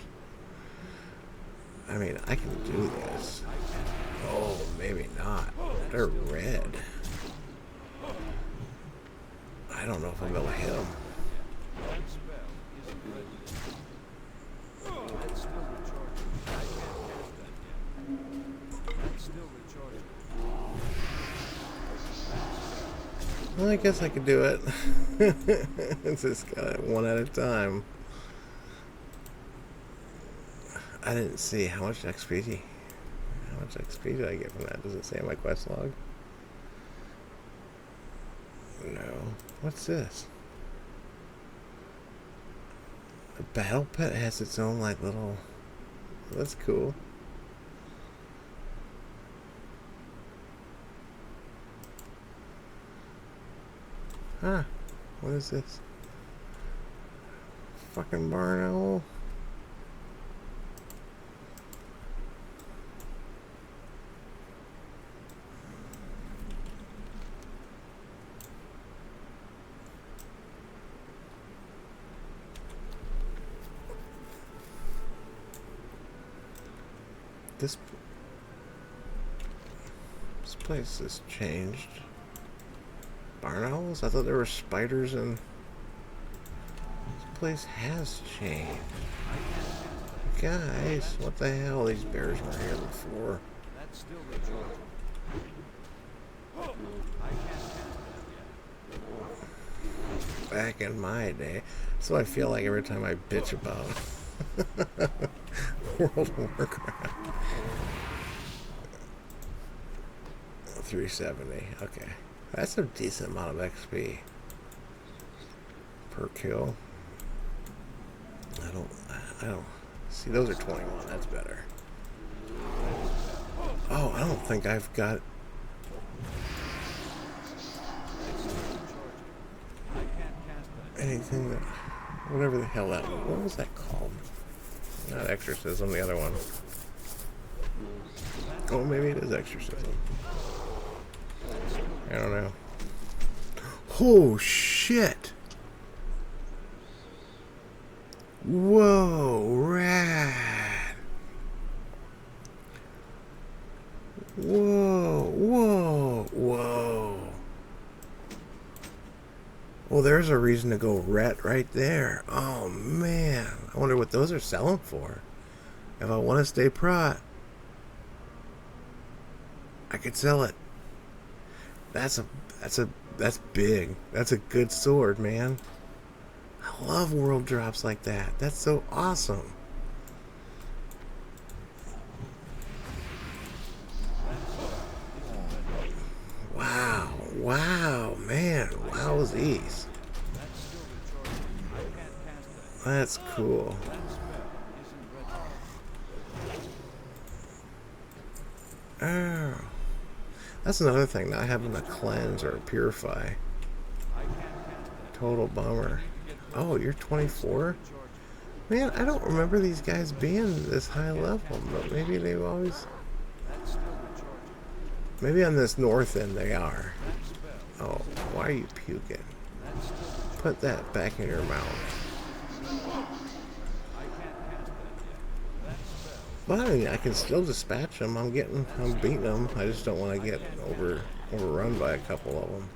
S1: I mean, I can do this. Oh, maybe not. They're red. I don't know if I'm going to hit them.
S3: That spell isn't ready. That's still recharging. I can't cast that yet. That's still recharging.
S1: Well, I guess I could do it. It's just one at a time. I didn't see how much XP. How much XP did I get from that? Does it say in my quest log? No. What's this? The battle pit has its own like little. That's cool. Huh? What is this? Fucking barn owl. This place has changed. Barn owls? I thought there were spiders and this place has changed. Guys, what the hell? These bears were here before.
S3: That's still recharging. I can't cast that yet.
S1: Back in my day. So I feel like every time I bitch about World of Warcraft. 370. Okay. That's a decent amount of XP per kill. I don't see, those are 21. That's better. Oh, I don't think I've got anything that, whatever the hell that, what was that called? Not exorcism, the other one. Oh, maybe it is exorcism. I don't know. Oh shit! Whoa, rad! Whoa, whoa, whoa! Well, there's a reason to go ret right there. Oh man, I wonder what those are selling for. If I want to stay prot, I could sell it. That's big. That's a good sword, man. I love world drops like that. That's so awesome. Wow. Wow, man. Wowzies.
S3: That's still recharging. I can't cast that yet.
S1: That's cool.
S3: That spell isn't ready.
S1: Oh. That's another thing, not having to cleanse or purify.
S3: I can't cast that.
S1: Total bummer. Oh, you're 24? Man, I don't remember these guys being this high level, but maybe they've always...
S3: That's still recharging.
S1: Maybe on this north end they are.
S3: That spell.
S1: Oh, why are you puking?
S3: That's still recharging.
S1: Put that back in your mouth.
S3: I can't cast that yet. That spell.
S1: But I mean, I can still dispatch them. I'm beating them. I just don't want to get overrun by a couple of them.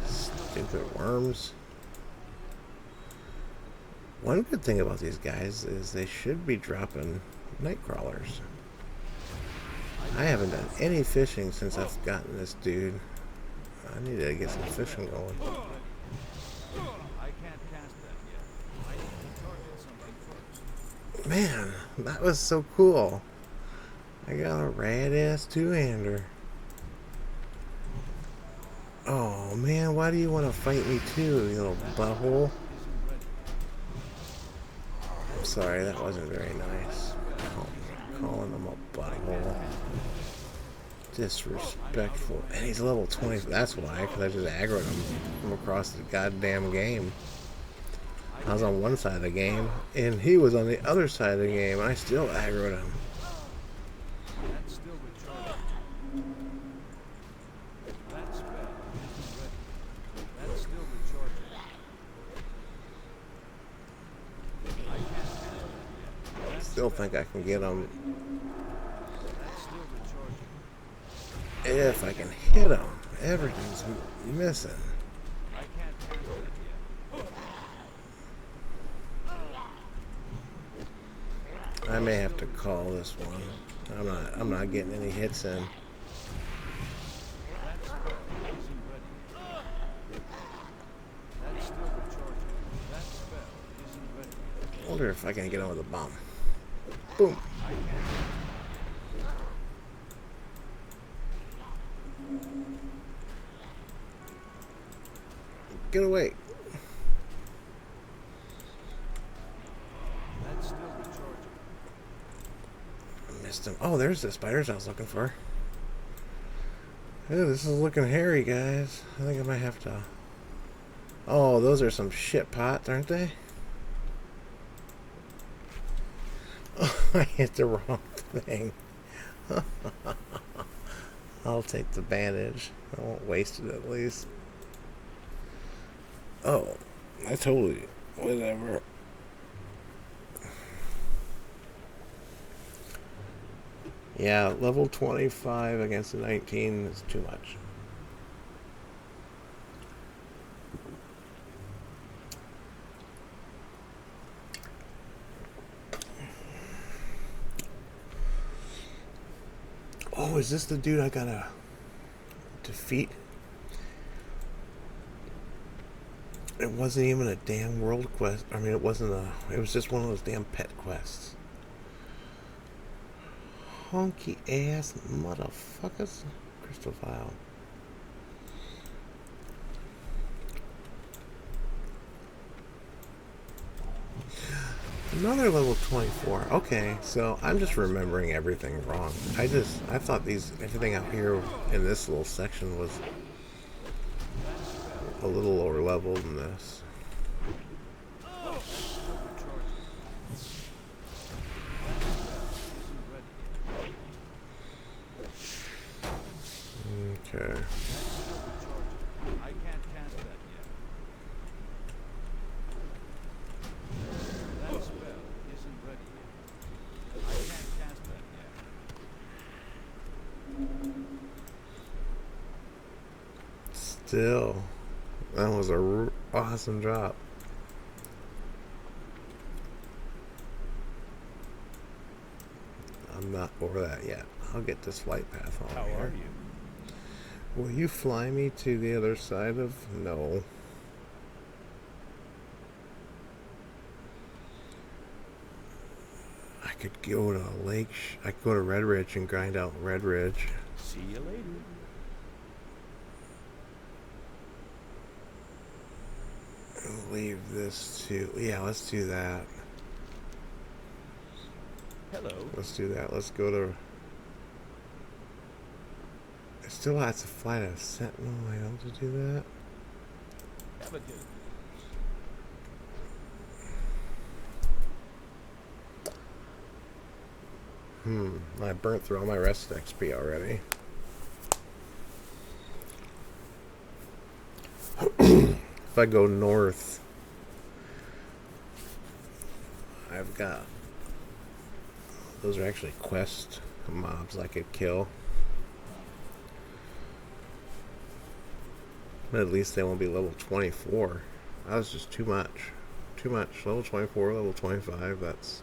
S1: Stupid worms. One good thing about these guys is they should be dropping night crawlers. I haven't done any fishing since I've gotten this dude. I need to get some fishing going.
S3: I can't cast that yet. I need to target something first.
S1: Man, that was so cool. I got a rad-ass two-hander. Oh, man, why do you want to fight me too, you little butthole? Sorry, that wasn't very nice. Calling him a butthole. Disrespectful. And he's level 20. That's why, because I just aggroed him from across the goddamn game. I was on one side of the game, and he was on the other side of the game, and I still aggroed him.
S3: That's still recharging. That spell isn't ready. That's still recharging. I can't cast that yet.
S1: Still think I can get him
S3: That's still recharging.
S1: if I can hit him. Everything's missing.
S3: I can't cast that yet.
S1: I may have to call this one. I'm not getting any hits in.
S3: That spell isn't ready yet. That's still recharging. That spell isn't ready yet.
S1: I wonder if I can get him with a bomb. Boom.
S3: I can't.
S1: Get away.
S3: That's still recharging.
S1: I missed him. Oh, there's the spiders I was looking for. Ooh, this is looking hairy, guys. I think I might have to... Oh, those are some shit pots, aren't they? Oh, I hit the wrong thing. I'll take the bandage. I won't waste it at least. Oh, I totally... Whatever. Yeah, level 25 against a 19 is too much. Oh, is this the dude I gotta defeat? It wasn't even a damn world quest. I mean, it wasn't a... It was just one of those damn pet quests. Honky ass motherfuckers. Crystal vial. Another level 24. Okay, so I'm just remembering everything wrong. I thought everything out here in this little section was a little lower level than this. Okay.
S3: I can't cast that yet. That spell isn't ready yet. I can't cast that yet.
S1: Still, that was a awesome drop. I'm not over that yet. I'll get this flight path on
S3: How
S1: here.
S3: are you?
S1: Will you fly me to the other side of... No. could go to Lake. I could go to Red Ridge and grind out Red Ridge.
S3: See you later.
S1: Leave this to. Yeah, let's do that.
S3: Hello.
S1: Let's do that. Let's go to. I still have to fly to Sentinel. I don't have to do that.
S3: Have a good.
S1: I burnt through all my rest XP already. If I go north, I've got. Those are actually quest mobs I could kill. But at least they won't be level 24. That was just too much. Too much. Level 24, level 25, that's...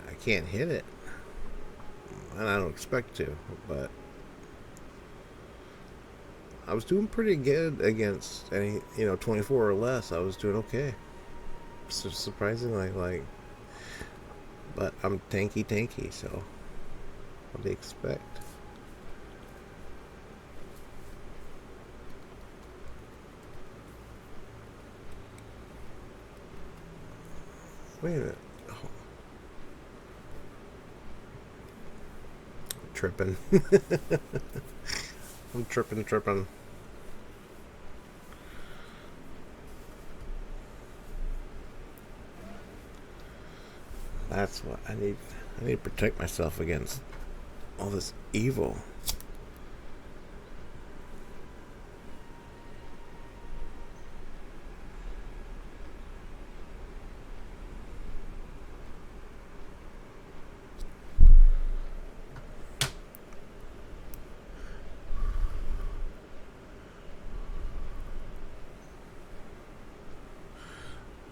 S1: I can't hit it. And I don't expect to, but... I was doing pretty good against any, 24 or less. I was doing okay. So surprisingly, like... But I'm tanky, so... What do you expect? Wait a minute. Oh. I'm tripping. I'm tripping. That's what I need. I need to protect myself against all this evil.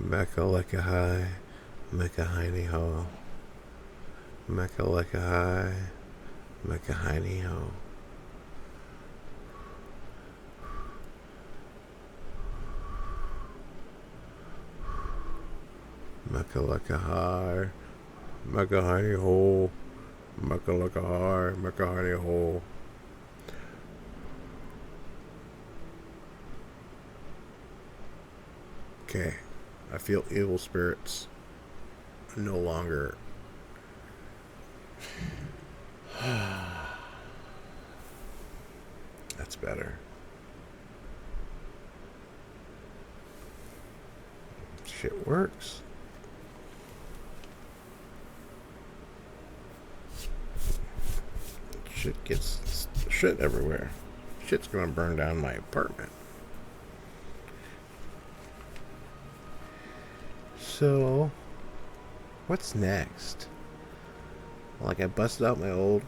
S1: Mecca Lecca High, Mecca Hiney Ho. Mecca Lecca High, Mecca Hiney Ho. Mecca Lecca High, Mecca Hiney Ho. Mecca Lecca High, Mecca Hiney Ho. Okay. I feel evil spirits no longer. That's better. Shit works. Shit gets shit everywhere. Shit's gonna burn down my apartment. So, what's next? Like, I busted out my old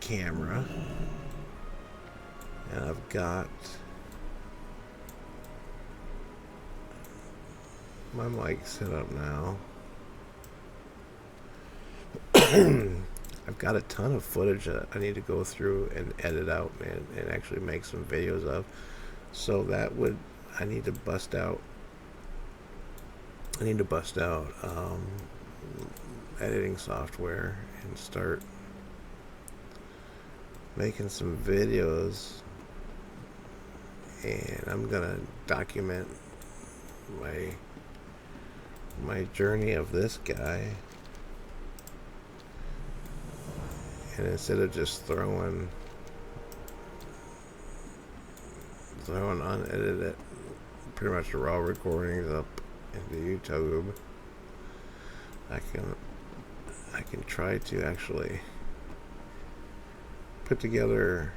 S1: camera, and I've got my mic set up now. I've got a ton of footage that I need to go through and edit out and actually make some videos of. So that would, I need to bust out editing software and start making some videos, and I'm gonna document my journey of this guy, and instead of just throwing unedited, pretty much raw recordings up into YouTube, I can try to actually put together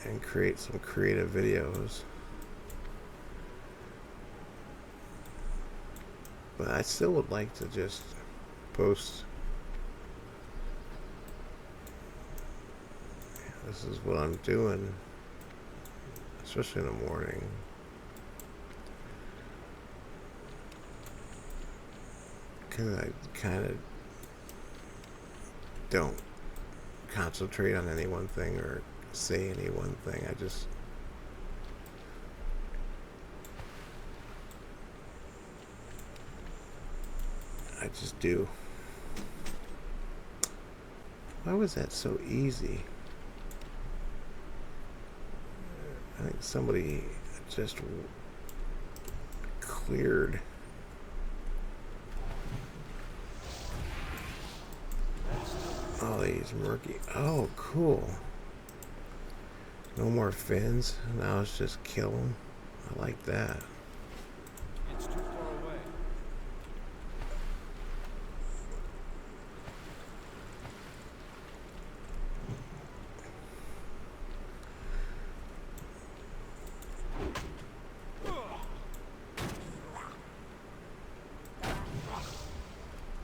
S1: and create some creative videos. But I still would like to just post. This is what I'm doing, especially in the morning. Because I kind of don't concentrate on any one thing or say any one thing. I just do. Why was that so easy? I think somebody just cleared. All these murky. Oh, cool. No more fins. Now it's just kill them. I like that.
S3: It's too far away.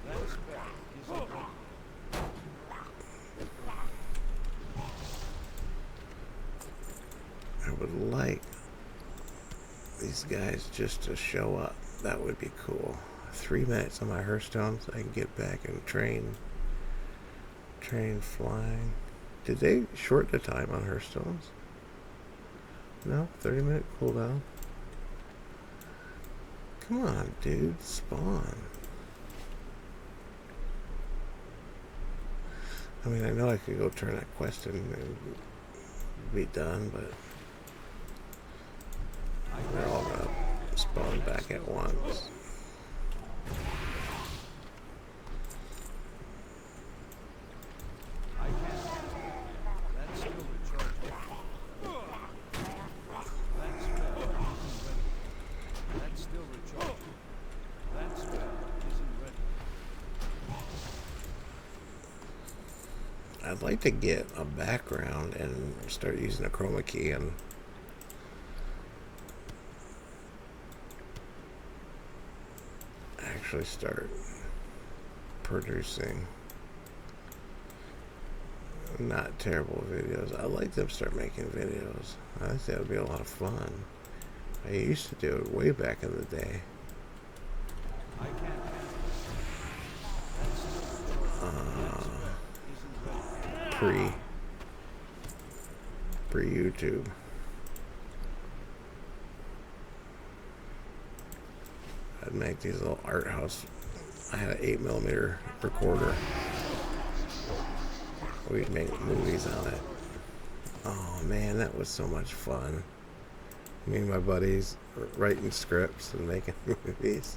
S3: That spell isn't ready.
S1: I would like these guys just to show up. That would be cool. 3 minutes on my Hearthstone so I can get back and train flying. Did they shorten the time on Hearthstones? No? 30-minute cooldown? Come on, dude. Spawn. I mean, I know I could go turn that quest in and be done, but they're all gonna spawn back at once.
S3: I can't cast that. That's still recharging. That spell isn't ready. That's still recharging. That spell isn't ready.
S1: I'd like to get a background and start using a chroma key and actually start producing not terrible videos. I'd like them to start making videos. I think that would be a lot of fun. I used to do it way back in the day.
S3: I can't cast that. That's still recharging. That spell isn't ready.
S1: Pre YouTube. I'd make these little art house. I had an 8mm recorder. We'd make movies on it. Oh man, that was so much fun. Me and my buddies writing scripts and making movies.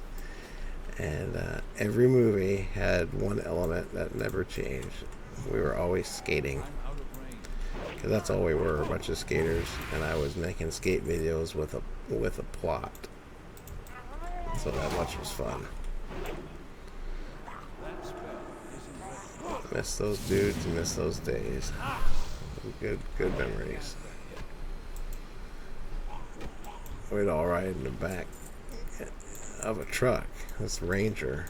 S1: And every movie had one element that never changed. We were always skating.
S3: I'm out of range.
S1: Because that's all we were, a bunch of skaters. And I was making skate videos with a plot. So that much was fun.
S3: That spell isn't ready.
S1: Miss those dudes, miss those days. Good memories. We'd all ride in the back of a truck. This Ranger.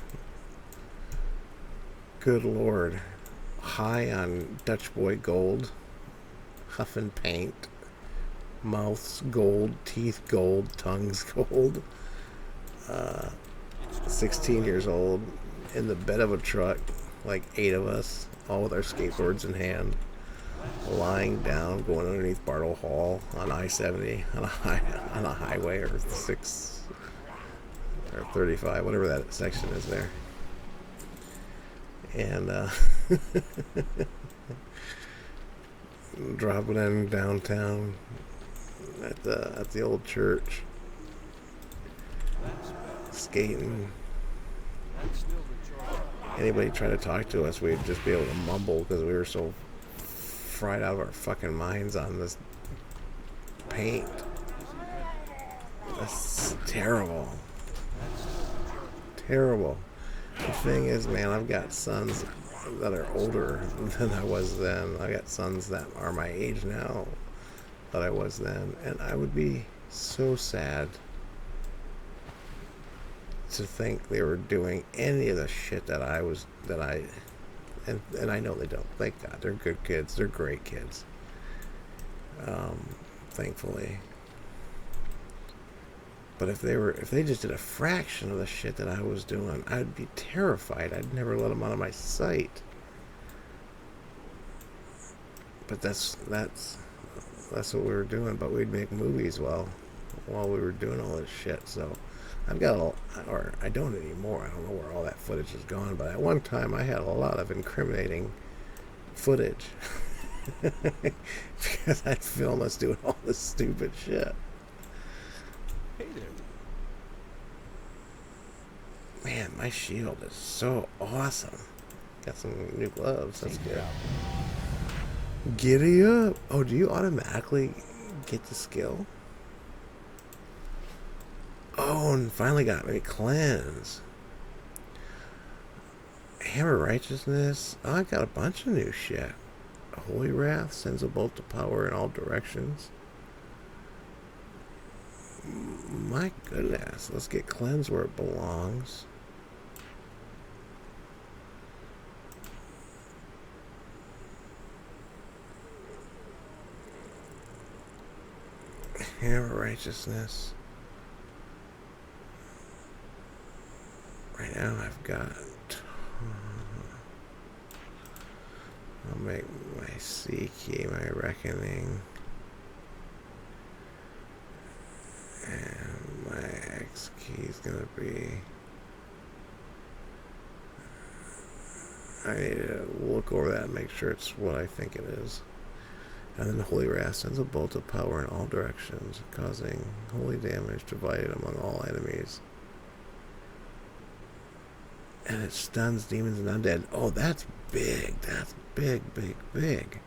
S1: Good Lord. High on Dutch Boy Gold. Huffing paint. Mouths gold. Teeth gold. Tongues gold. 16 years old. In the bed of a truck. Like 8 of us. All with our skateboards in hand. Lying down, going underneath Bartle Hall on I-70 on a highway or 6 or 35, whatever that section is there. And dropping in downtown at the old church,
S3: That spell,
S1: skating.
S3: that's still recharging.
S1: Anybody try to talk to us, we'd just be able to mumble because we were so fried out of our fucking minds on this paint. That's terrible. Terrible. The thing is, man, I've got sons that are older than I was then. I got sons that are my age now that I was then, and I would be so sad to think they were doing any of the shit that I and I know they don't. Thank God. They're good kids. They're great kids. Thankfully. But if they just did a fraction of the shit that I was doing, I'd be terrified. I'd never let them out of my sight. But that's what we were doing. But we'd make movies while we were doing all this shit. So I've got or I don't anymore. I don't know where all that footage is gone. But at one time, I had a lot of incriminating footage. Because I'd film us doing all this stupid shit.
S3: Hey there.
S1: Man, my shield is so awesome. Got some new gloves. That's
S3: Safe
S1: good.
S3: travel.
S1: Giddy up. Oh, do you automatically get the skill? Oh, and finally got me cleanse. Hammer righteousness. Oh, I got a bunch of new shit. Holy wrath sends a bolt of power in all directions. My goodness. Let's get cleanse where it belongs. Hammer righteousness. Right now I've got... I'll make my C key my reckoning. And my X key is going to be... I need to look over that and make sure it's what I think it is. And then the Holy Wrath sends a bolt of power in all directions, causing holy damage divided among all enemies. And it stuns demons and undead. Oh, that's big. That's big, big, big.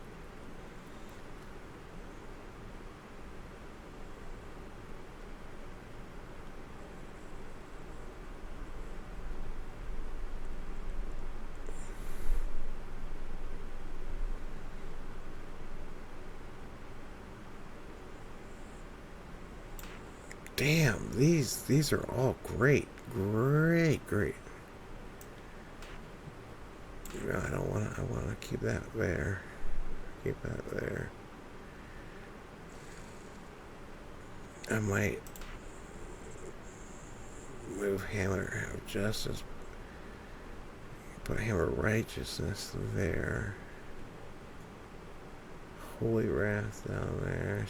S1: Damn, these are all great. Great, great. No, I don't want to. I want to keep that there. Keep that there. I might move Hammer of Justice. Put Hammer Righteousness there. Holy Wrath down there.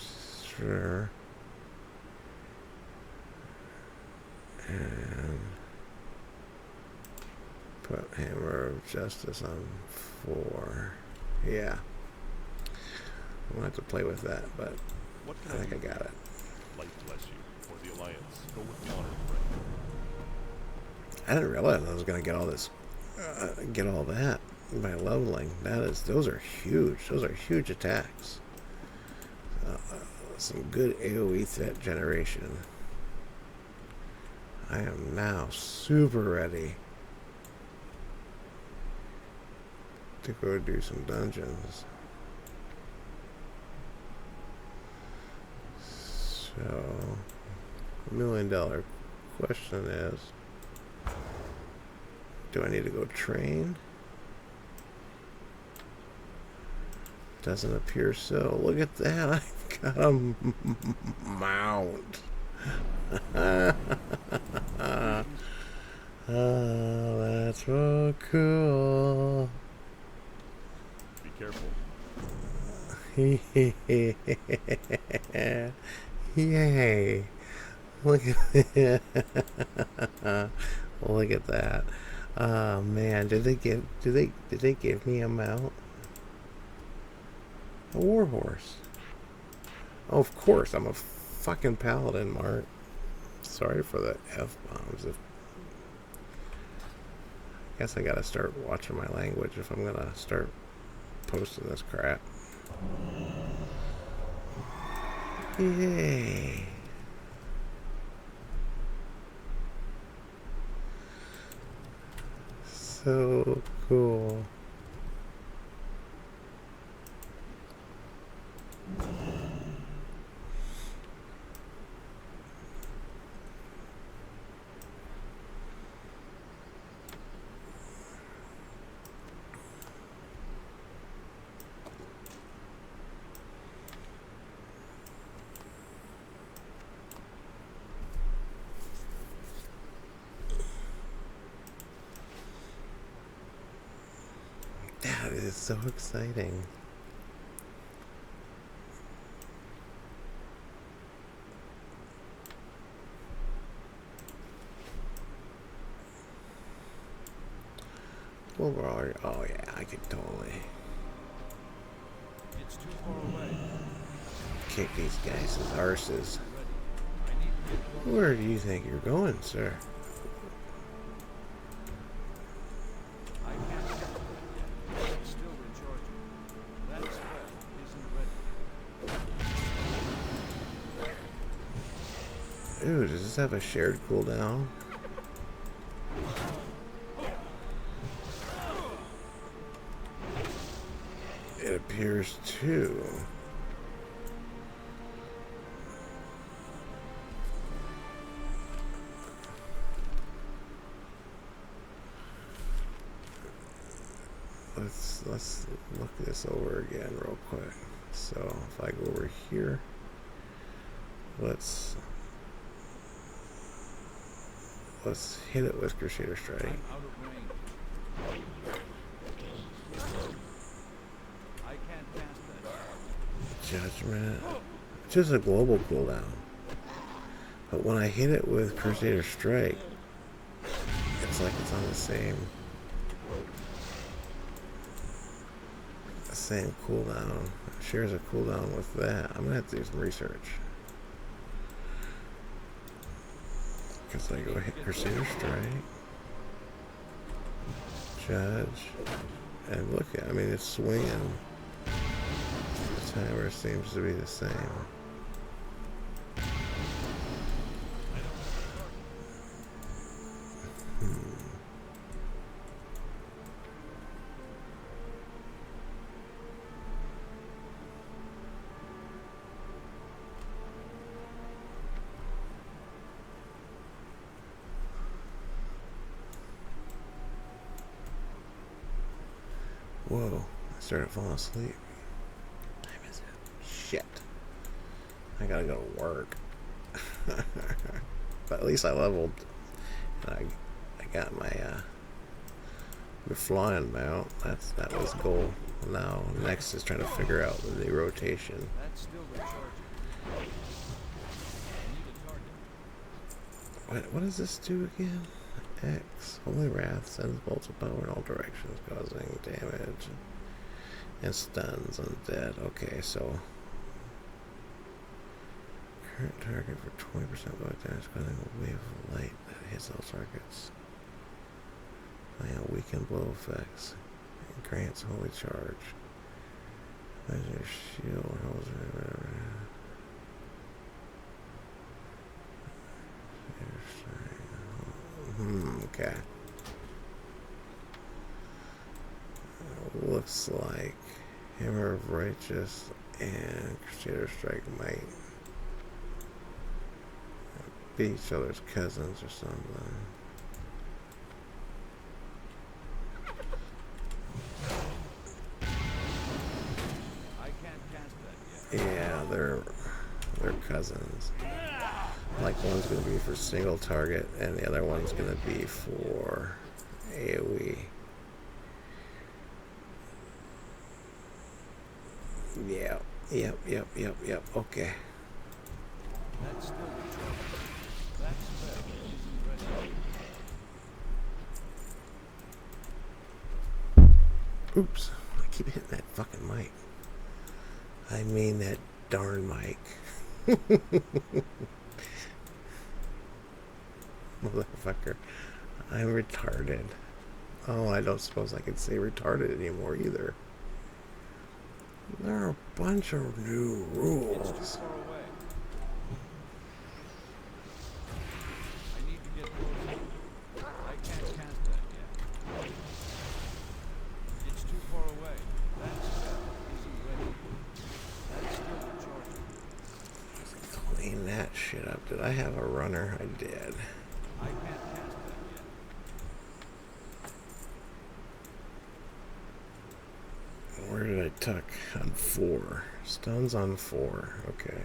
S1: Sure. And put Hammer of Justice on 4. Yeah. I'm gonna have to play with that, but
S4: What
S1: I
S4: can I
S1: think
S4: do?
S1: I got it.
S4: Light bless you. For the Alliance, go with the honor, friend.
S1: I didn't realize I was gonna get all this, get all that by leveling. Those are huge. Those are huge attacks. Some good AOE threat generation. I am now super ready to go do some dungeons. So, $1 million question is, do I need to go train? Doesn't appear so. Look at that. I've got a mount. Oh, that's so cool.
S4: Be careful.
S1: Yay. Look at Look at that. Oh man, did they give me a mount? A warhorse. Oh, of course, I'm a fucking paladin, Mark. Sorry for the F-bombs. Guess I gotta start watching my language if I'm gonna start posting this crap. Yay. So cool. That is so exciting. Overall, oh yeah, I could totally.
S3: It's too far away.
S1: Kick these guys' arses.
S3: Ready. I need to get closer.
S1: Where do you think you're going, sir?
S3: I can't cast that yet. It's still recharging. That spell isn't ready.
S1: Ooh, does this have a shared cooldown? It appears to. Let's look this over again real quick. So if I go over here, let's hit it with Crusader Strike.
S3: I'm out of range. I can't cast that.
S1: Judgment. It's just a global cooldown. But when I hit it with Crusader Strike, it's like it's on the same cooldown. It shares a cooldown with that. I'm gonna have to do some research. Because I go hit Crusader Strike, Judge, and look at, I mean, it's swinging. The timer seems to be the same. Whoa, I started falling asleep. Time is it? Shit. I gotta go to work. But at least I leveled. And I got my flying mount. That was goal. Now next is trying to figure out the rotation.
S3: That's still recharging. I need a target.
S1: What does this do again? X. Holy Wrath sends bolts of power in all directions, causing damage and stuns undead. Okay, so current target for 20% bullet damage, causing a wave of light that hits all targets. Weakened blow effects. It grants holy charge. Measure shield holds. Okay. Looks like Hammer of Righteous and Crusader Strike might be each other's cousins or something.
S3: I can't cast that yet.
S1: Yeah, they're cousins. Like one's gonna be for single target and the other one's gonna be for AoE. Yeah, yep, okay.
S3: That's still recharging. That spell isn't ready.
S1: Oops, I keep hitting that fucking mic. I mean that darn mic. Motherfucker. I'm retarded. Oh, I don't suppose I can say retarded anymore either. There are a bunch of new
S3: It's too
S1: rules.
S3: far away. I need to get closer. I can't cast that yet. It's too far away. That spell isn't ready. That's still recharging.
S1: Clean that shit up. Did I have a runner? I did.
S3: I can't cast that yet.
S1: Where did I tuck? On 4. Stuns on 4. Okay.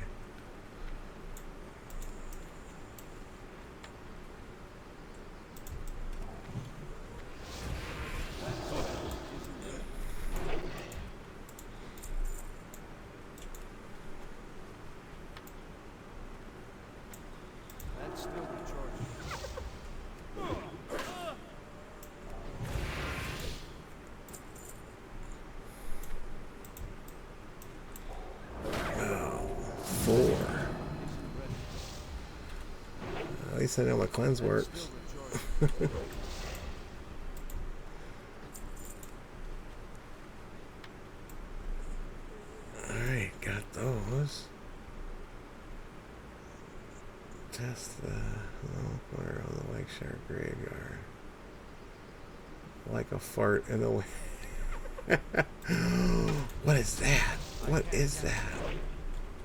S3: That's still recharging.
S1: At least I know my cleanse
S3: That's
S1: works.
S3: still recharging.
S1: Alright, got those. Test the fire on the Lakeshore graveyard. Like a fart in the way. What is that? What is that?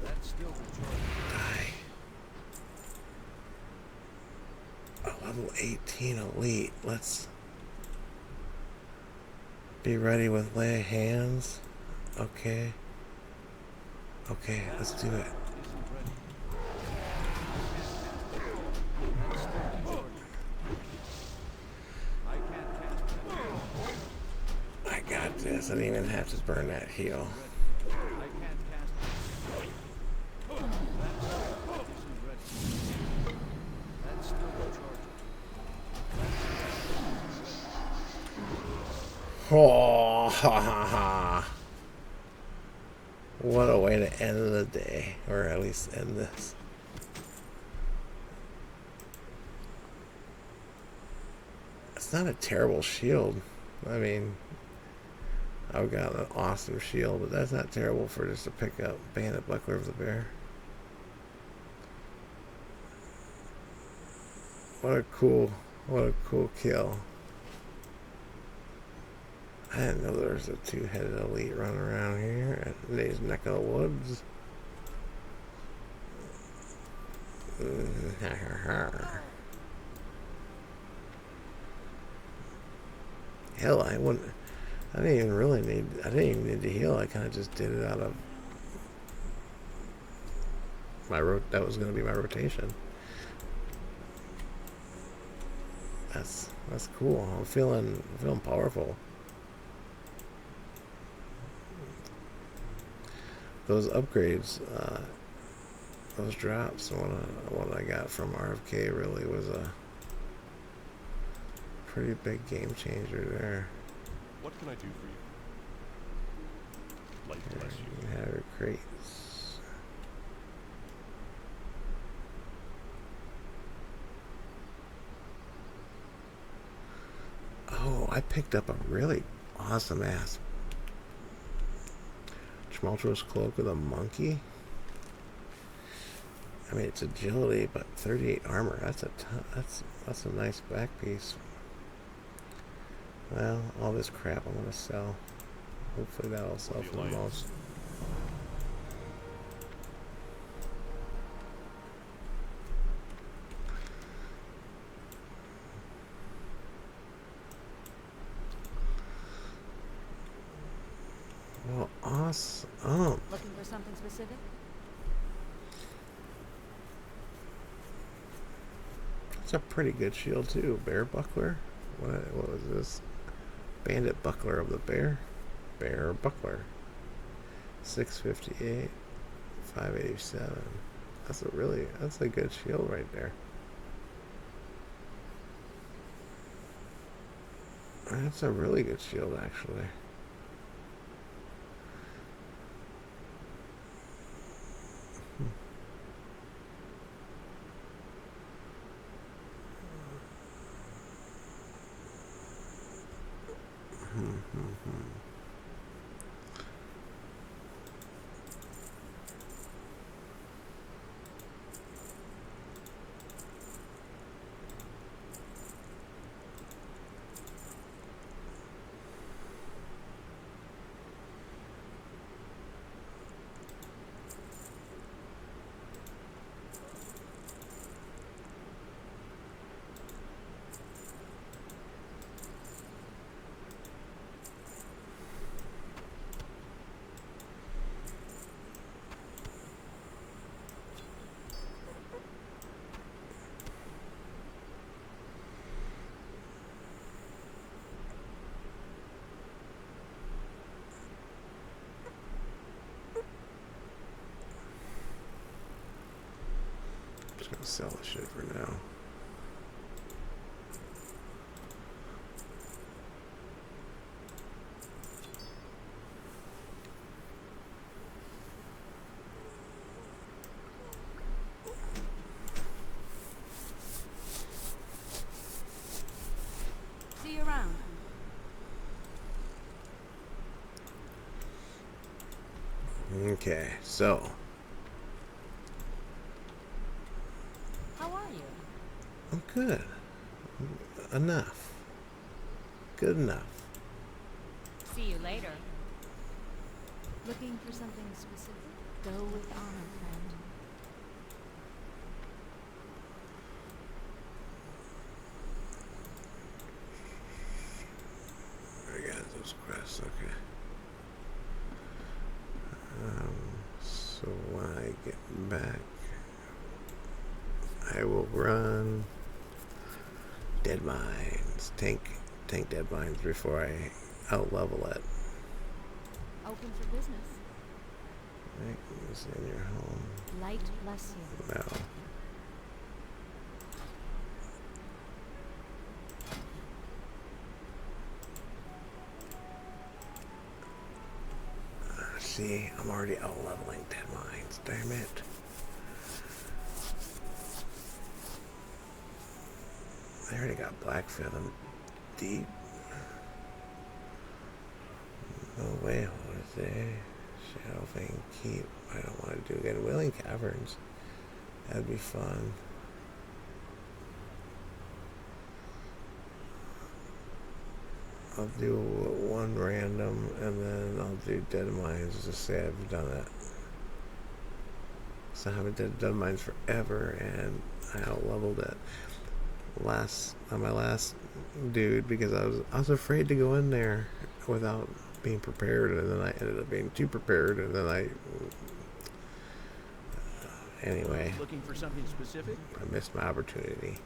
S3: That's still recharging.
S1: Die. A level 18 elite. Let's be ready with lay of hands. Okay. Okay, let's do it.
S3: Isn't ready. That's still recharging. I can't cast that.
S1: I got this. I didn't even have to burn that heal.
S3: I can't cast that. That isn't ready. That's still recharging.
S1: Oh, ha ha ha. What a way to end the day, or at least end this. It's not a terrible shield. I mean, I've got an awesome shield, but that's not terrible for just to pick up Bandit Buckler of the Bear. What a cool kill. I didn't know there was a two-headed elite running around here at today's neck of the woods. Hell, I didn't even need to heal. I kind of just did it out of that was going to be my rotation. That's cool. I'm feeling powerful. Those upgrades, those drops, what I got from RFK really was a pretty big game changer there.
S4: What can I do for you? Light bless you.
S1: You have your crates. Oh, I picked up a really awesome ass tumultuous cloak with a monkey. I mean, it's agility, but 38 armor. That's a nice back piece. Well, all this crap I'm gonna sell. Hopefully that'll sell for the most. Well, awesome.
S2: Looking for something specific?
S1: It's a pretty good shield too. Bear buckler. What was this? Bandit buckler of the bear. Bear buckler. 658. 587. That's a good shield right there. That's a really good shield actually. Just gonna sell the shit for now. Okay, so
S2: How are you?
S1: I'm good. Enough. Good enough.
S2: See you later. Looking for something specific? Go with honor, friend.
S1: I got those quests. Okay. So when I get back, I will run dead mines, tank dead mines before I out level it.
S2: Open for business.
S1: Right, is in your home.
S2: Light bless you.
S1: No. See, I'm already out leveling dead mines. Damn it. I already got Blackfin. I'm deep. No way, Jose. Shelving, keep. I don't want to do again. Wailing Caverns. That'd be fun. I'll do one random and then I'll do dead mines to say I've done it. So I haven't done dead mines forever and I out leveled it on my last dude because I was afraid to go in there without being prepared, and then I ended up being too prepared, and then anyway,
S3: Looking for something specific?
S1: I missed my opportunity.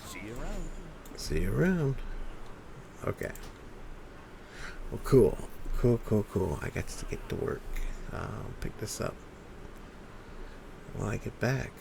S3: See you around.
S1: See you around. Okay. Well, cool. I got to get to work. Pick this up when I get back.